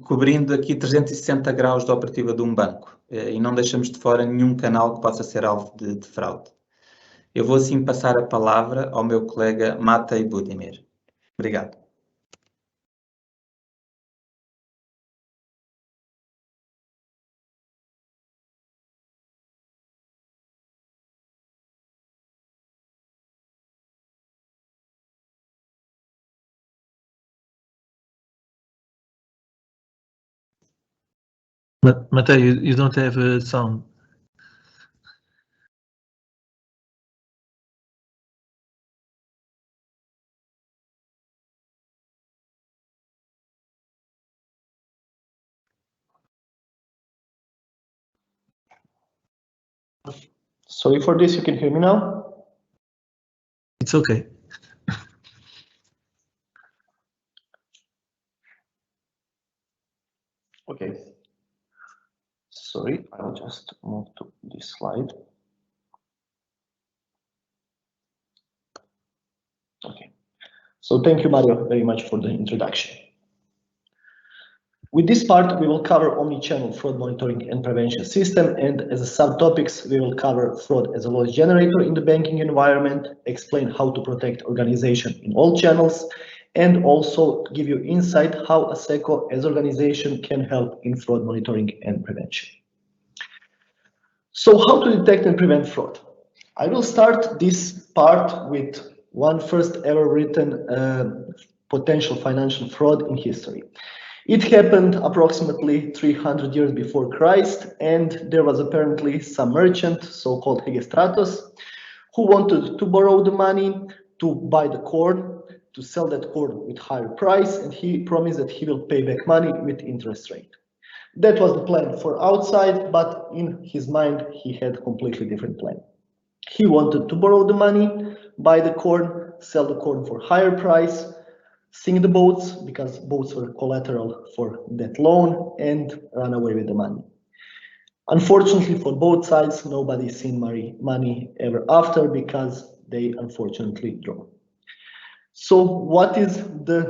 S7: cobrindo aqui 360 graus da operativa de um banco, e não deixamos de fora nenhum canal que possa ser alvo de fraude. Eu vou assim passar a palavra ao meu colega Matej Budimir. Obrigado.
S8: Matej, you don't have a sound.
S9: Sorry for this, you can hear me now?
S8: It's okay.
S9: Okay. Sorry, I'll just move to this slide. Okay. So thank you, Mario, very much for the introduction. With this part, we will cover omni-channel fraud monitoring and prevention system, and as a subtopics, we will cover fraud as a loss generator in the banking environment, explain how to protect organization in all channels, and also give you insight how Asseco as organization can help in fraud monitoring and prevention. So how to detect and prevent fraud? I will start this part with one first ever written potential financial fraud in history. It happened approximately 300 years before Christ, and there was apparently some merchant, so-called Hegestratos, who wanted to borrow the money to buy the corn, to sell that corn with higher price, and he promised that he will pay back money with interest rate. That was the plan for outside, but in his mind, he had a completely different plan. He wanted to borrow the money, buy the corn, sell the corn for higher price, sink the boats, because boats were collateral for that loan, and run away with the money. Unfortunately for both sides, nobody seen money ever after, because they unfortunately drowned. So what is the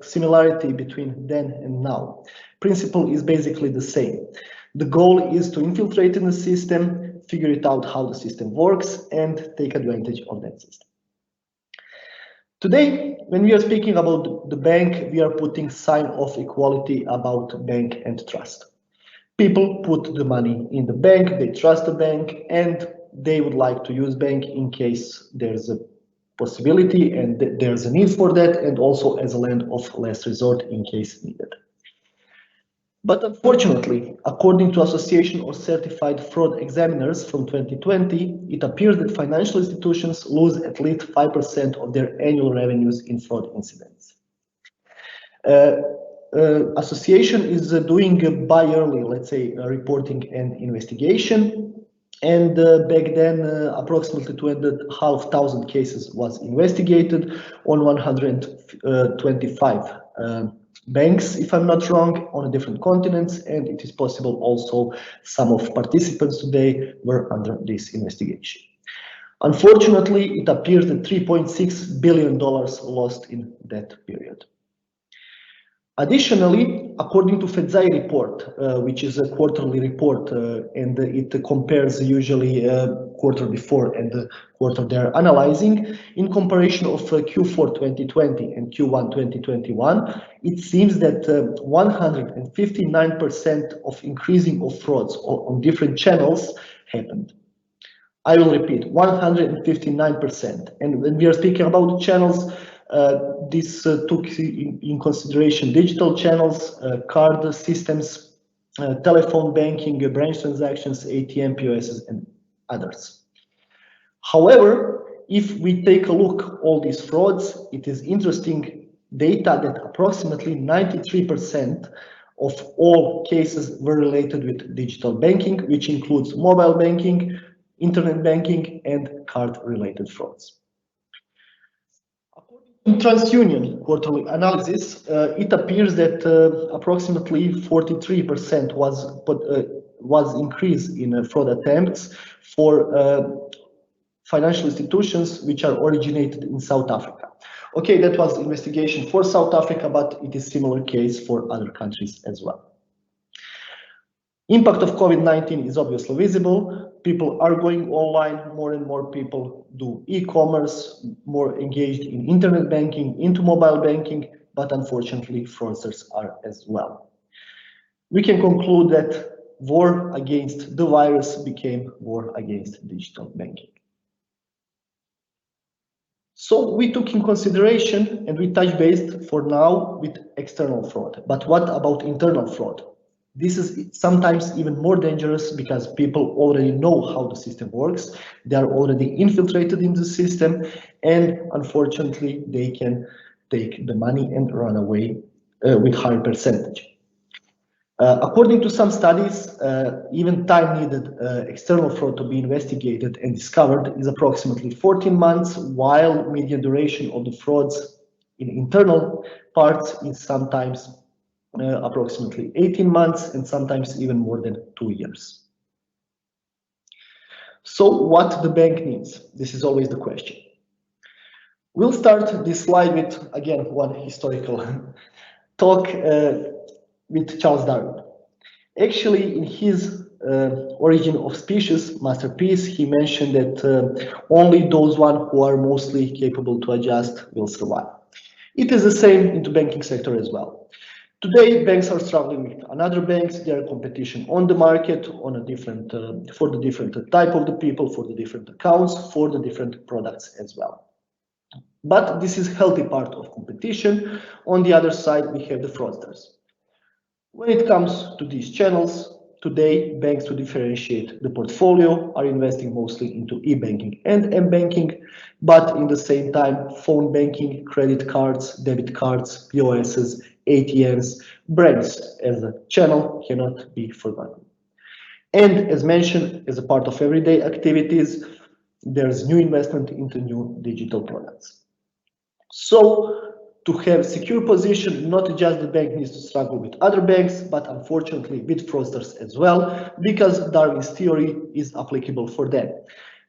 S9: similarity between then and now? Principle is basically the same. The goal is to infiltrate in the system, figure it out how the system works, and take advantage of that system. Today, when we are speaking about the bank, we are putting sign of equality about bank and trust. People put the money in the bank, they trust the bank, and they would like to use bank in case there's a possibility and there's a need for that, and also as a land of last resort in case needed. But unfortunately, according to Association of Certified Fraud Examiners from 2020, it appears that financial institutions lose at least 5% of their annual revenues in fraud incidents. Association is doing bi-yearly, let's say, reporting and investigation. And back then, approximately 2,500 cases was investigated on 125 banks, if I'm not wrong, on different continents, and it is possible also some of participants today were under this investigation. Unfortunately, it appears that $3.6 billion lost in that period. Additionally, according to FEDZAI report, which is a quarterly report, and it compares usually quarter before and the quarter they're analyzing, in comparison of Q4 2020 and Q1 2021, it seems that 159% of increasing of frauds on different channels happened. I will repeat, 159%. And when we are speaking about channels, this took in consideration digital channels, card systems, telephone banking, branch transactions, ATM, POSs, and others. However, if we take a look all these frauds, it is interesting data that approximately 93% of all cases were related with digital banking, which includes mobile banking, internet banking, and card-related frauds. In TransUnion quarterly analysis, it appears that approximately 43% was increase in fraud attempts for financial institutions which are originated in South Africa. Okay, that was investigation for South Africa, but it is similar case for other countries as well. Impact of COVID-19 is obviously visible. People are going online, more and more people do e-commerce, more engaged in internet banking, into mobile banking, but unfortunately fraudsters are as well. We can conclude that war against the virus became war against digital banking. So we took in consideration and we touch based for now with external fraud. But what about internal fraud? This is sometimes even more dangerous because people already know how the system works. They are already infiltrated in the system, and unfortunately, they can take the money and run away with higher percentage. According to some studies, even time needed external fraud to be investigated and discovered is approximately 14 months, while median duration of the frauds in internal parts is sometimes approximately 18 months and sometimes even more than 2 years. So what the bank needs? This is always the question. We'll start this slide with, again, one historical talk with Charles Darwin. Actually, in his Origin of Species masterpiece, he mentioned that only those one who are mostly capable to adjust will survive. It is the same in the banking sector as well. Today, banks are struggling with another banks. There are competition on the market on a different, for the different type of the people, for the different accounts, for the different products as well. But this is healthy part of competition. On the other side, we have the fraudsters. When it comes to these channels, today, banks to differentiate the portfolio are investing mostly into e-banking and m-banking, but in the same time, phone banking, credit cards, debit cards, POSs, ATMs, brands as a channel cannot be forgotten. And as mentioned, as a part of everyday activities, there's new investment into new digital products. So to have secure position, not just the bank needs to struggle with other banks, but unfortunately with fraudsters as well, because Darwin's theory is applicable for them.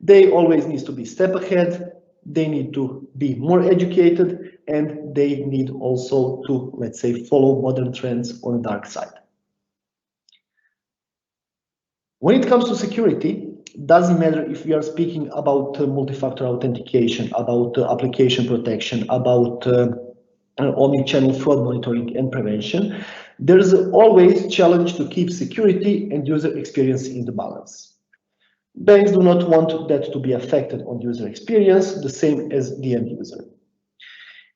S9: They always need to be step ahead, they need to be more educated, and they need also to, let's say, follow modern trends on the dark side. When it comes to security, doesn't matter if we are speaking about multi-factor authentication, about application protection, about omni-channel fraud monitoring and prevention, there is always challenge to keep security and user experience in the balance. Banks do not want that to be affected on user experience, the same as the end user.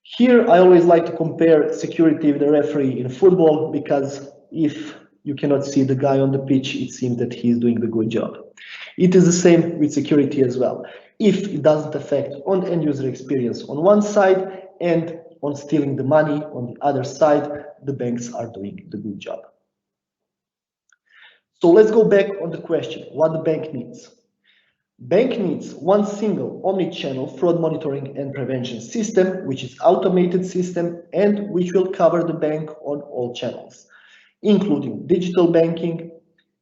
S9: Here, I always like to compare security with a referee in football, because if you cannot see the guy on the pitch, it seems that he's doing the good job. It is the same with security as well. If it doesn't affect on end user experience on one side and on stealing the money on the other side, the banks are doing the good job. So let's go back on the question, what the bank needs. Bank needs one single omni-channel fraud monitoring and prevention system, which is automated system and which will cover the bank on all channels, including digital banking,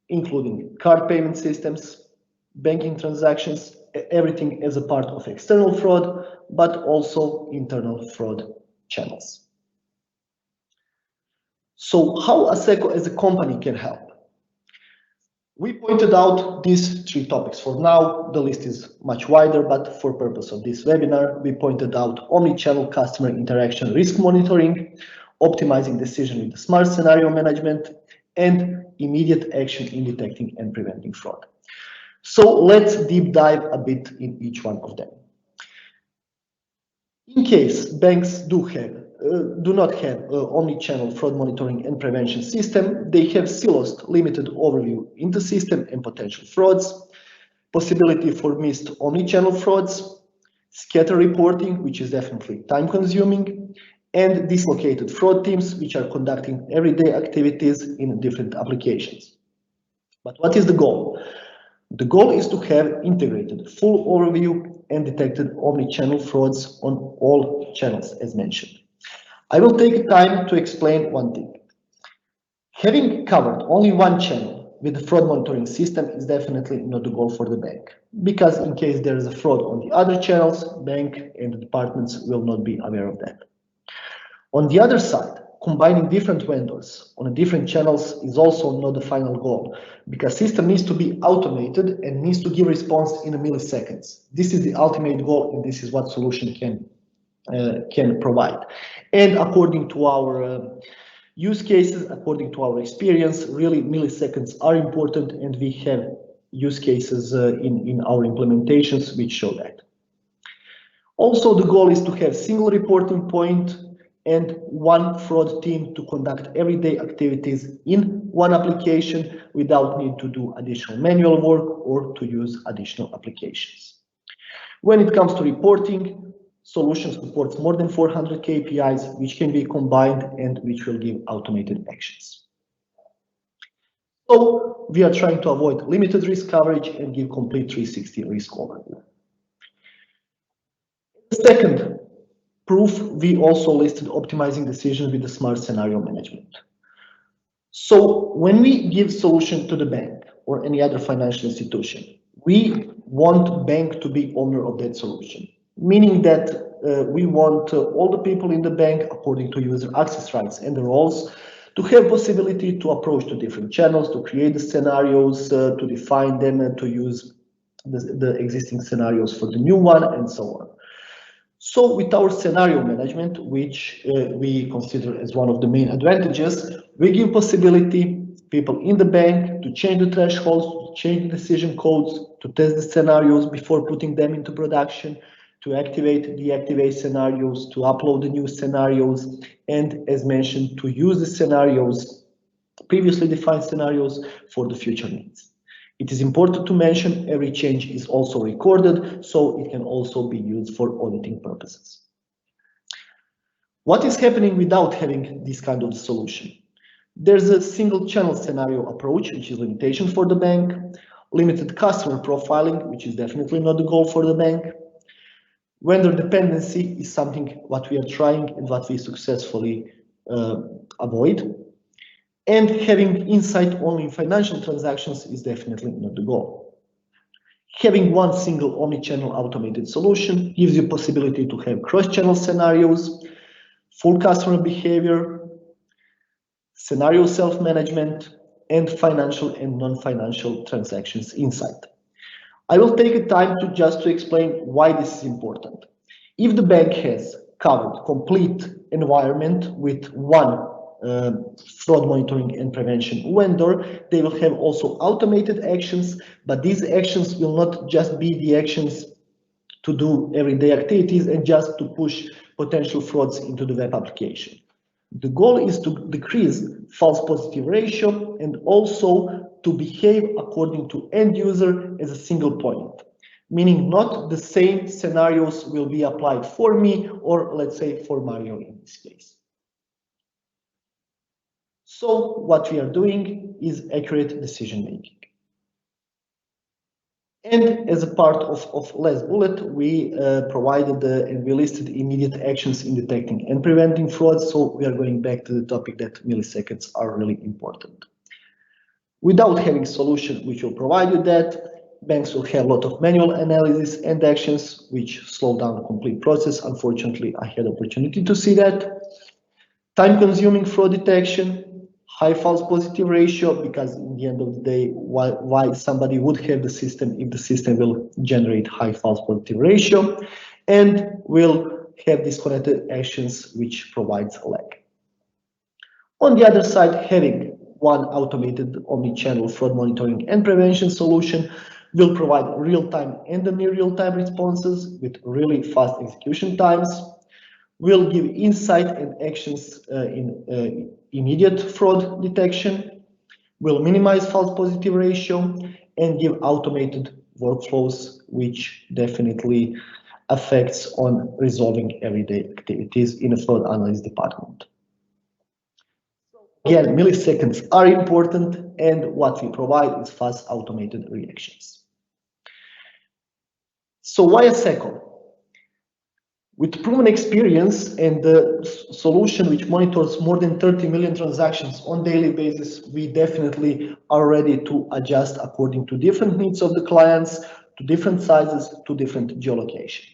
S9: including card payment systems, banking transactions, everything as a part of external fraud, but also internal fraud channels. So how Asseco as a company can help? We pointed out these three topics for now. The list is much wider, but for purpose of this webinar, we pointed out omni-channel customer interaction risk monitoring, optimizing decision with the smart scenario management, and immediate action in detecting and preventing fraud. So let's deep dive a bit in each one of them. In case banks do not have omni-channel fraud monitoring and prevention system, they have siloed limited overview into system and potential frauds, possibility for missed omni-channel frauds, scatter reporting, which is definitely time-consuming, and dislocated fraud teams, which are conducting everyday activities in different applications. But what is the goal? The goal is to have integrated full overview and detected omni-channel frauds on all channels, as mentioned. I will take time to explain one thing. Having covered only one channel with the fraud monitoring system is definitely not the goal for the bank, because in case there is a fraud on the other channels, bank and the departments will not be aware of that. On the other side, combining different vendors on different channels is also not the final goal, because system needs to be automated and needs to give response in milliseconds. This is the ultimate goal, and this is what solution can provide. And according to our use cases, according to our experience, really milliseconds are important, and we have use cases in our implementations which show that. Also, the goal is to have single reporting point and one fraud team to conduct everyday activities in one application without need to do additional manual work or to use additional applications. When it comes to reporting, solution supports more than 400 KPIs, which can be combined and which will give automated actions. So we are trying to avoid limited risk coverage and give complete 360 risk overview. The second proof, we also listed optimizing decisions with the smart scenario management. So when we give solution to the bank or any other financial institution, we want bank to be owner of that solution, meaning that we want all the people in the bank, according to user access rights and the roles, to have possibility to approach to different channels, to create the scenarios, to define them, and to use the existing scenarios for the new one, and so on. So with our scenario management, which we consider as one of the main advantages, we give possibility people in the bank to change the thresholds, to change the decision codes, to test the scenarios before putting them into production, to activate, deactivate scenarios, to upload the new scenarios, and as mentioned, to use the scenarios, previously defined scenarios, for the future needs. It is important to mention every change is also recorded, so it can also be used for auditing purposes. What is happening without having this kind of solution? There's a single channel scenario approach, which is limitation for the bank, limited customer profiling, which is definitely not the goal for the bank. Vendor dependency is something what we are trying and what we successfully avoid. And having insight only in financial transactions is definitely not the goal. Having one single omni-channel automated solution gives you possibility to have cross-channel scenarios, full customer behavior, scenario self-management, and financial and non-financial transactions insight. I will take a time to just to explain why this is important. If the bank has covered complete environment with one fraud monitoring and prevention vendor, they will have also automated actions, but these actions will not just be the actions to do everyday activities and just to push potential frauds into the web application. The goal is to decrease false positive ratio and also to behave according to end user as a single point, meaning not the same scenarios will be applied for me or let's say for Mario in this case. So what we are doing is accurate decision making. And as a part of last bullet, we provided and we listed immediate actions in detecting and preventing fraud. So we are going back to the topic that milliseconds are really important. Without having solution which will provide you that, banks will have a lot of manual analysis and actions which slow down the complete process. Unfortunately, I had opportunity to see that. Time-consuming fraud detection, high false positive ratio, because in the end of the day, why somebody would have the system if the system will generate high false positive ratio, and will have disconnected actions which provides a lag. On the other side, having one automated omni-channel fraud monitoring and prevention solution will provide real-time and near real-time responses with really fast execution times, will give insight and actions in immediate fraud detection, will minimize false positive ratio, and give automated workflows, which definitely affects on resolving everyday activities in a fraud analysis department. Again, milliseconds are important, and what we provide is fast automated reactions. So why Asseco? With proven experience and the solution which monitors more than 30 million transactions on daily basis, we definitely are ready to adjust according to different needs of the clients, to different sizes, to different geolocation.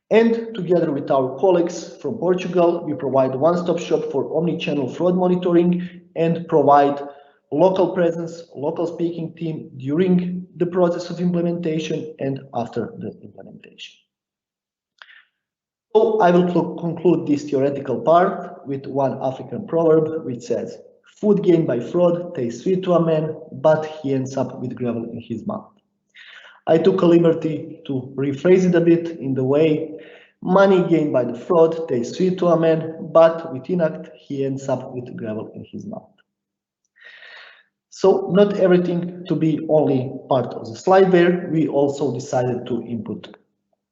S9: And together with our colleagues from Portugal, we provide a one-stop shop for omni-channel fraud monitoring and provide local presence, local speaking team during the process of implementation and after the implementation. So I will conclude this theoretical part with one African proverb which says, "Food gained by fraud tastes sweet to a man, but he ends up with gravel in his mouth." I took a liberty to rephrase it a bit in the way, "Money gained by the fraud tastes sweet to a man, but with inAct he ends up with gravel in his mouth." So not everything to be only part of the slide there, we also decided to input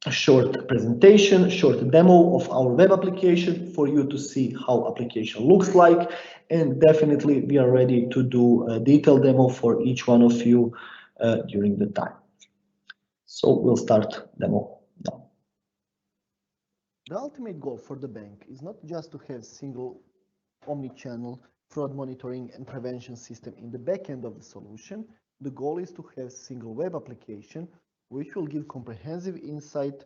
S9: a short presentation, short demo of our web application for you to see how application looks like, and definitely we are ready to do a detailed demo for each one of you during the time. So we'll start demo now. The ultimate goal for the bank is not just to have single omni-channel fraud monitoring and prevention system in the back end of the solution. The goal is to have single web application which will give comprehensive insight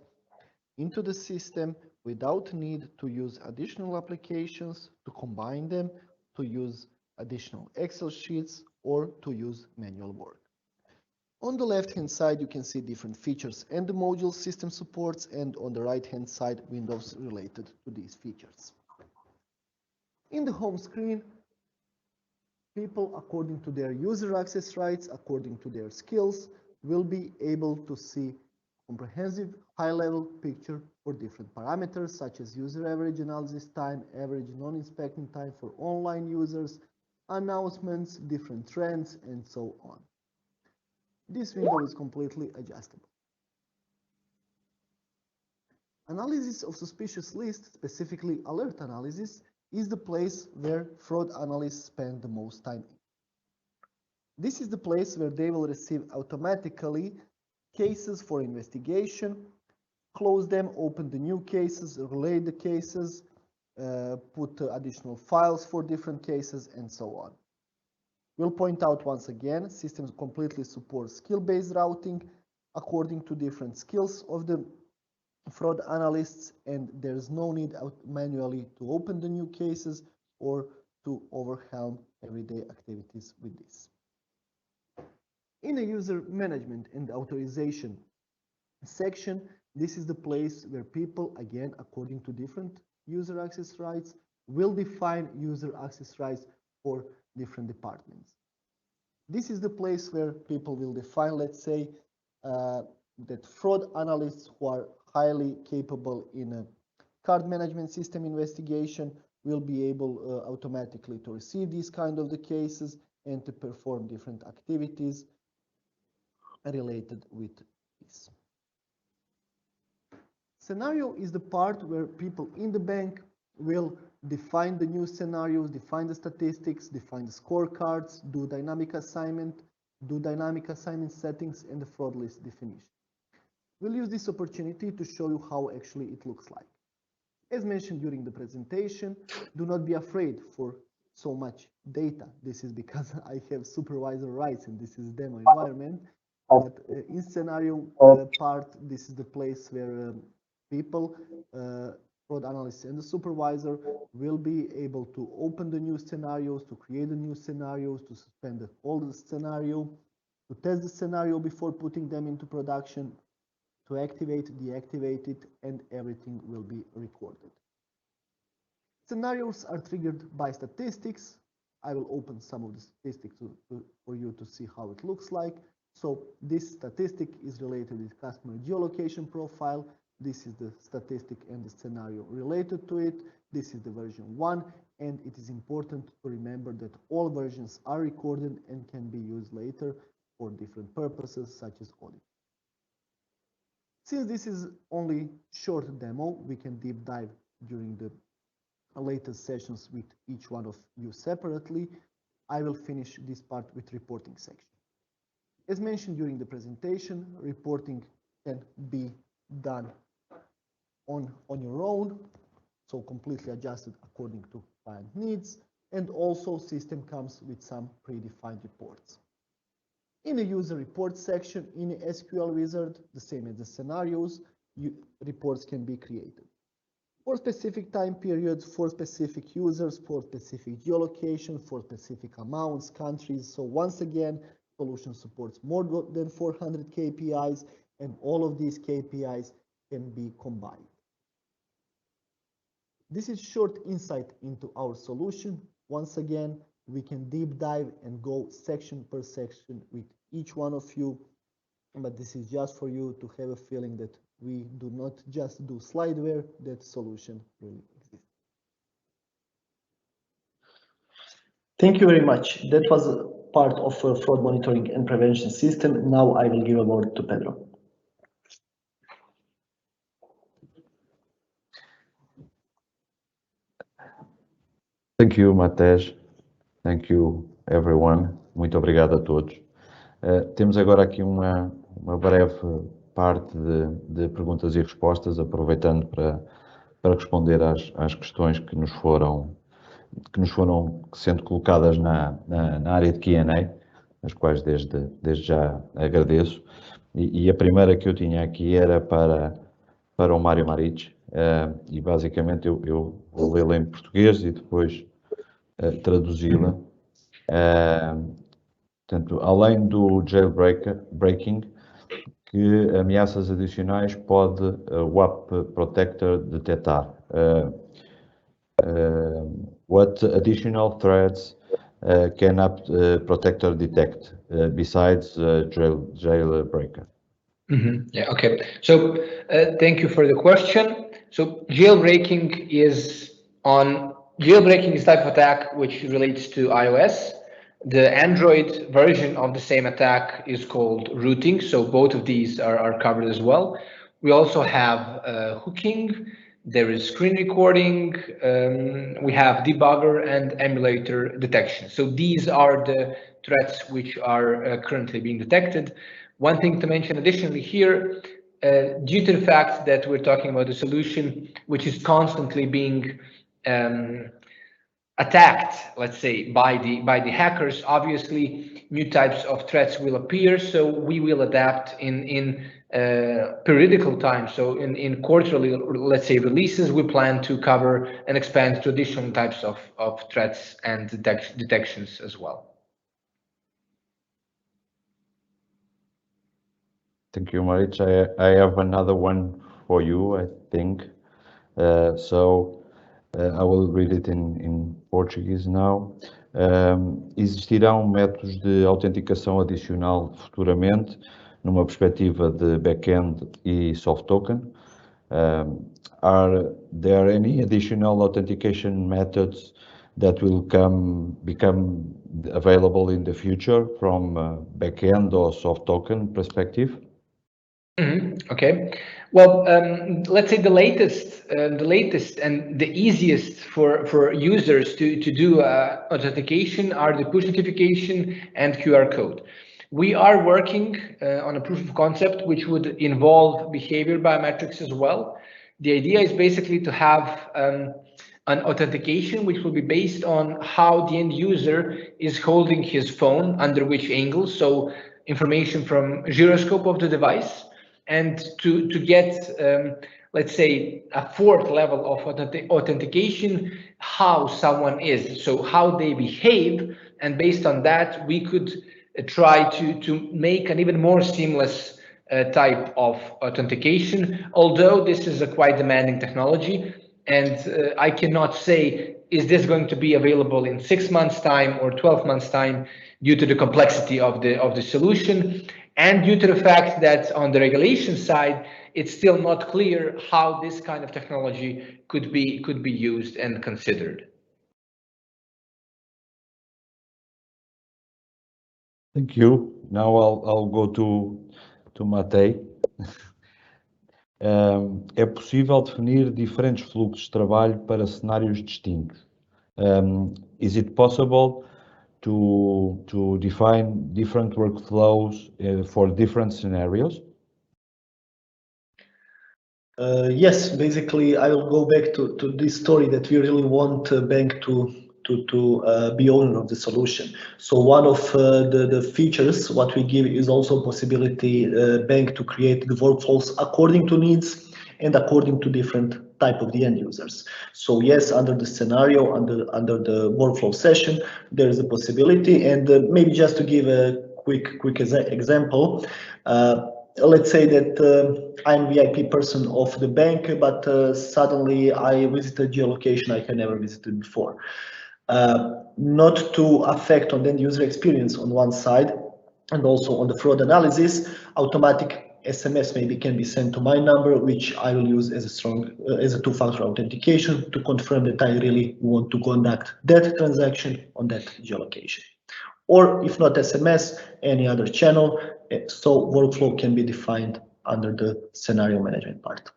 S9: into the system without need to use additional applications, to combine them, to use additional Excel sheets, or to use manual work. On the left-hand side, you can see different features and the module system supports, and on the right-hand side, windows related to these features. In the home screen, people, according to their user access rights, according to their skills, will be able to see comprehensive high-level picture for different parameters such as user average analysis time, average non-inspecting time for online users, announcements, different trends, and so on. This window is completely adjustable. Analysis of suspicious lists, specifically alert analysis, is the place where fraud analysts spend the most time. This is the place where they will receive automatically cases for investigation, close them, open the new cases, relate the cases, put additional files for different cases, and so on. We'll point out once again, systems completely support skill-based routing according to different skills of the fraud analysts, and there's no need manually to open the new cases or to overwhelm everyday activities with this. In the user management and authorization section, this is the place where people, again, according to different user access rights, will define user access rights for different departments. This is the place where people will define, let's say, that fraud analysts who are highly capable in a card management system investigation will be able automatically to receive these kind of the cases and to perform different activities related with this. Scenario is the part where people in the bank will define the new scenarios, define the statistics, define the scorecards, do dynamic assignment settings, and the fraud list definition. We'll use this opportunity to show you how actually it looks like. As mentioned during the presentation, do not be afraid for so much data. This is because I have supervisor rights and this is demo environment. But in scenario part, this is the place where people, fraud analysts and the supervisor will be able to open the new scenarios, to create the new scenarios, to suspend the old scenario, to test the scenario before putting them into production, to activate, deactivate it, and everything will be recorded. Scenarios are triggered by statistics. I will open some of the statistics for you to see how it looks like. So this statistic is related with customer geolocation profile. This is the statistic and the scenario related to it. This is the version 1, and it is important to remember that all versions are recorded and can be used later for different purposes such as audit. Since this is only short demo, we can deep dive during the latest sessions with each one of you separately. I will finish this part with reporting section. As mentioned during the presentation, reporting can be done on your own, so completely adjusted according to client needs, and also system comes with some predefined reports. In the user report section, in the SQL wizard, the same as the scenarios, reports can be created. For specific time periods, for specific users, for specific geolocation, for specific amounts, countries. So once again, solution supports more than 400 KPIs, and all of these KPIs can be combined. This is short insight into our solution. Once again, we can deep dive and go section per section with each one of you, but this is just for you to have a feeling that we do not just do slideware, that solution really exists. Thank you very much. That was a part of a fraud monitoring and prevention system. Now I will give a word to Pedro.
S2: Thank you, Matej. Thank you, everyone. Muito obrigado a todos. Temos agora aqui uma breve parte de perguntas e respostas, aproveitando para responder às questões que nos foram sendo colocadas na área de Q&A, as quais desde já agradeço. E a primeira que eu tinha aqui era para o Mário Maric, e basicamente eu vou lê-la em português e depois traduzi-la. Portanto, além do jailbreaking, que ameaças adicionais pode o App Protector detectar? What additional threats can App Protector detect besides jailbreaker?
S4: Yeah, okay. So thank you for the question. So jailbreaking is type of attack which relates to iOS. The Android version of the same attack is called rooting. So both of these are covered as well. We also have hooking. There is screen recording. We have debugger and emulator detection. So these are the threats which are currently being detected. One thing to mention additionally here, due to the fact that we're talking about a solution which is constantly being attacked, let's say, by the hackers, obviously new types of threats will appear. So we will adapt in periodical time. So in quarterly, let's say, releases, we plan to cover and expand to additional types of threats and detections as well.
S2: Thank you, Maric. I have another one for you, I think. I will read it in Portuguese now. Existirão métodos de autenticação adicional futuramente, numa perspectiva de back-end e soft token. Are there any additional authentication methods that will become available in the future from back-end or soft token perspective?
S4: Okay, well, let's say the latest and the easiest for users to do authentication are the push notification and QR code. We are working on a proof of concept which would involve behavior biometrics as well. The idea is basically to have an authentication which will be based on how the end user is holding his phone, under which angle, so information from gyroscope of the device, and to get, let's say, a fourth level of authentication, how someone is, so how they behave, and based on that, we could try to make an even more seamless type of authentication, although this is a quite demanding technology, and I cannot say, is this going to be available in 6 months' time or 12 months' time, due to the complexity of the solution, and due to the fact that on the regulation side, it's still not clear how this kind of technology could be used and considered.
S2: Thank you. Now I'll go to Matei. É possível definir diferentes fluxos de trabalho para cenários distintos. Is it possible to define different workflows for different scenarios?
S9: Yes, basically, I will go back to this story that we really want a bank to be owner of the solution. So one of the features what we give is also possibility bank to create the workflows according to needs and according to different type of the end users. So yes, under the scenario, under the workflow session, there is a possibility. And maybe just to give a quick example, let's say that I'm VIP person of the bank, but suddenly I visited geolocation I had never visited before. Not to affect on the end user experience on one side, and also on the fraud analysis, automatic SMS maybe can be sent to my number, which I will use as a two-factor authentication to confirm that I really want to conduct that transaction on that geolocation. Or if not SMS, any other channel, so workflow can be defined under the scenario management part.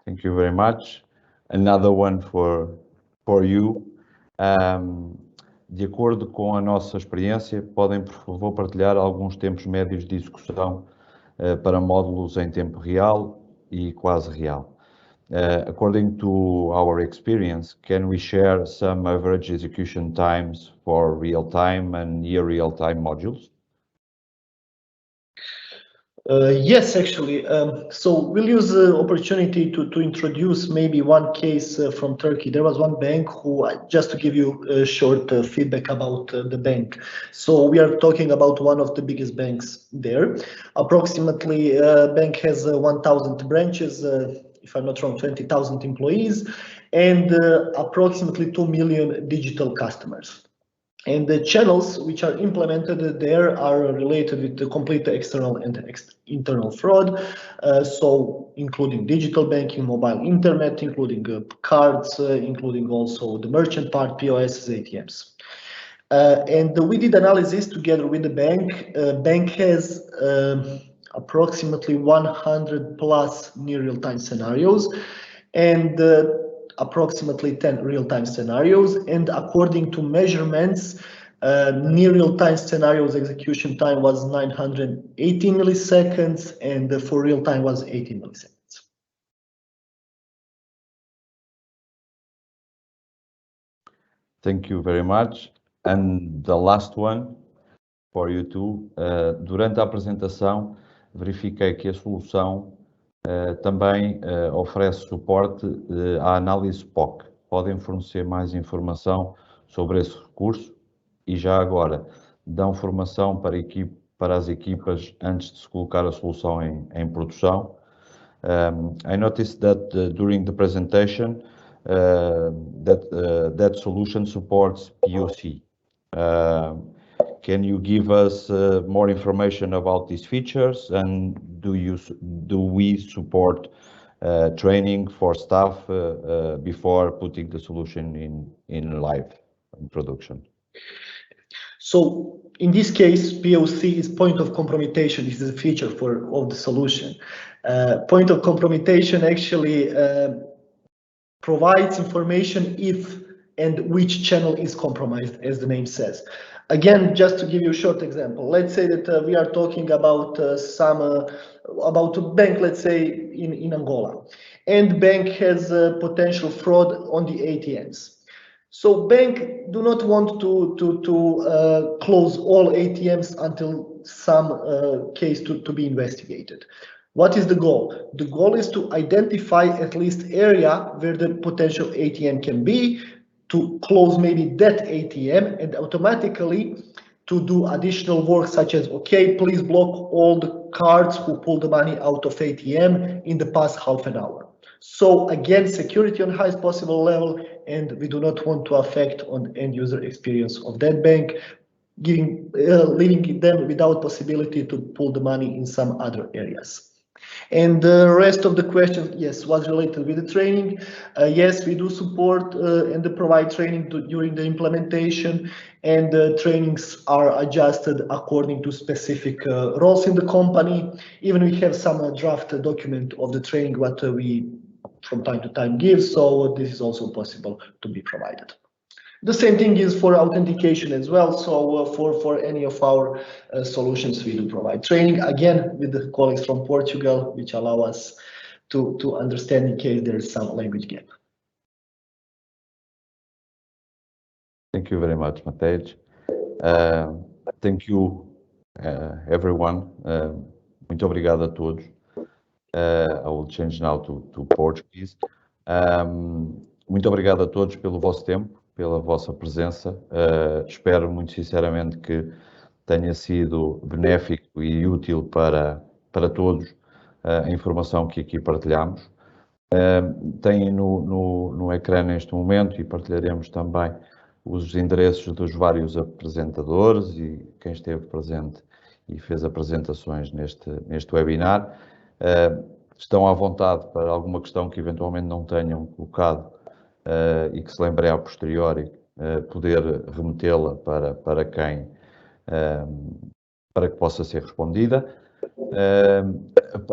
S2: Thank you very much. Another one for you. De acordo com a nossa experiência, podem, por favor, partilhar alguns tempos médios de execução para módulos em tempo real e quase real. According to our experience, can we share some average execution times for real-time and near real-time modules?
S9: Yes, actually. So we'll use the opportunity to introduce maybe one case from Turkey. There was one bank who, just to give you a short feedback about the bank. So we are talking about one of the biggest banks there. Approximately, bank has 1,000 branches, if I'm not wrong, 20,000 employees, and approximately 2 million digital customers. And the channels which are implemented there are related with the complete external and internal fraud, so including digital banking, mobile internet, including cards, including also the merchant part, POS, ATMs. And we did analysis together with the bank. Bank has approximately 100 plus near real-time scenarios, and approximately 10 real-time scenarios, and according to measurements, near real-time scenarios execution time was 918 milliseconds, and for real-time was 18 milliseconds.
S2: Thank you very much. And the last one for you too. Durante a apresentação, verifiquei que a solução também oferece suporte à análise POC. Podem fornecer mais informação sobre esse recurso e já agora dão formação para as equipas antes de se colocar a solução em produção. I noticed that during the presentation that solution supports POC. Can you give us more information about these features, and do we support training for staff before putting the solution in live production?
S9: So in this case, POC is point of compromission. This is a feature of the solution. Point of compromission actually provides information if and which channel is compromised, as the name says. Again, just to give you a short example, let's say that we are talking about about a bank, let's say in Angola, and bank has potential fraud on the ATMs. So bank do not want to close all ATMs until some case to be investigated. What is the goal? The goal is to identify at least area where the potential ATM can be, to close maybe that ATM, and automatically to do additional work such as, okay, please block all the cards who pull the money out of ATM in the past half an hour. So again, security on highest possible level, and we do not want to affect on end user experience of that bank, leaving them without possibility to pull the money in some other areas. And the rest of the question, yes, was related with the training. Yes, we do support and provide training during the implementation, and trainings are adjusted according to specific roles in the company. Even we have some draft document of the training what we from time to time give, so this is also possible to be provided. The same thing is for authentication as well. So for any of our solutions, we do provide training, again, with the colleagues from Portugal, which allow us to understand in case there is some language gap.
S2: Thank you very much, Matej. Thank you, everyone. Muito obrigado a todos. I will change now to Portuguese. Muito obrigado a todos pelo vosso tempo, pela vossa presença. Espero muito sinceramente que tenha sido benéfico e útil para todos a informação que aqui partilhamos. Têm no ecrã neste momento, e partilharemos também, os endereços dos vários apresentadores e quem esteve presente e fez apresentações neste webinar. Estão à vontade para alguma questão que eventualmente não tenham colocado e que se lembrem a posteriori, poder remetê-la para quem, para que possa ser respondida.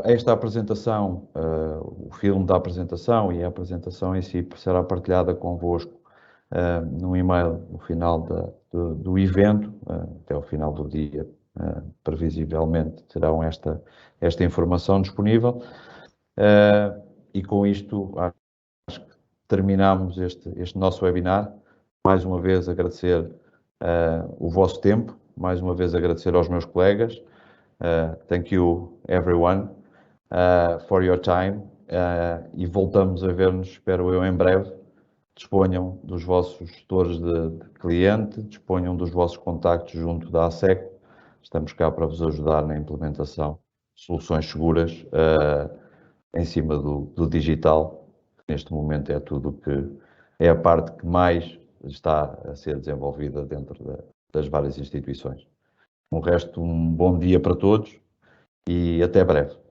S2: Esta apresentação, o filme da apresentação e a apresentação em si será partilhada convosco num e-mail no final do evento, até ao final do dia, previsivelmente terão esta informação disponível. E com isto, acho que terminamos este nosso webinar. Mais uma vez agradecer o vosso tempo, mais uma vez agradecer aos meus colegas. Thank you everyone for your time, e voltamos a ver-nos, espero eu, em breve. Disponham dos vossos gestores de cliente, disponham dos vossos contactos junto da Asseco. Estamos cá para vos ajudar na implementação de soluções seguras em cima do digital. Neste momento é tudo que é a parte que mais está a ser desenvolvida dentro das várias instituições. O resto, um bom dia para todos e até breve.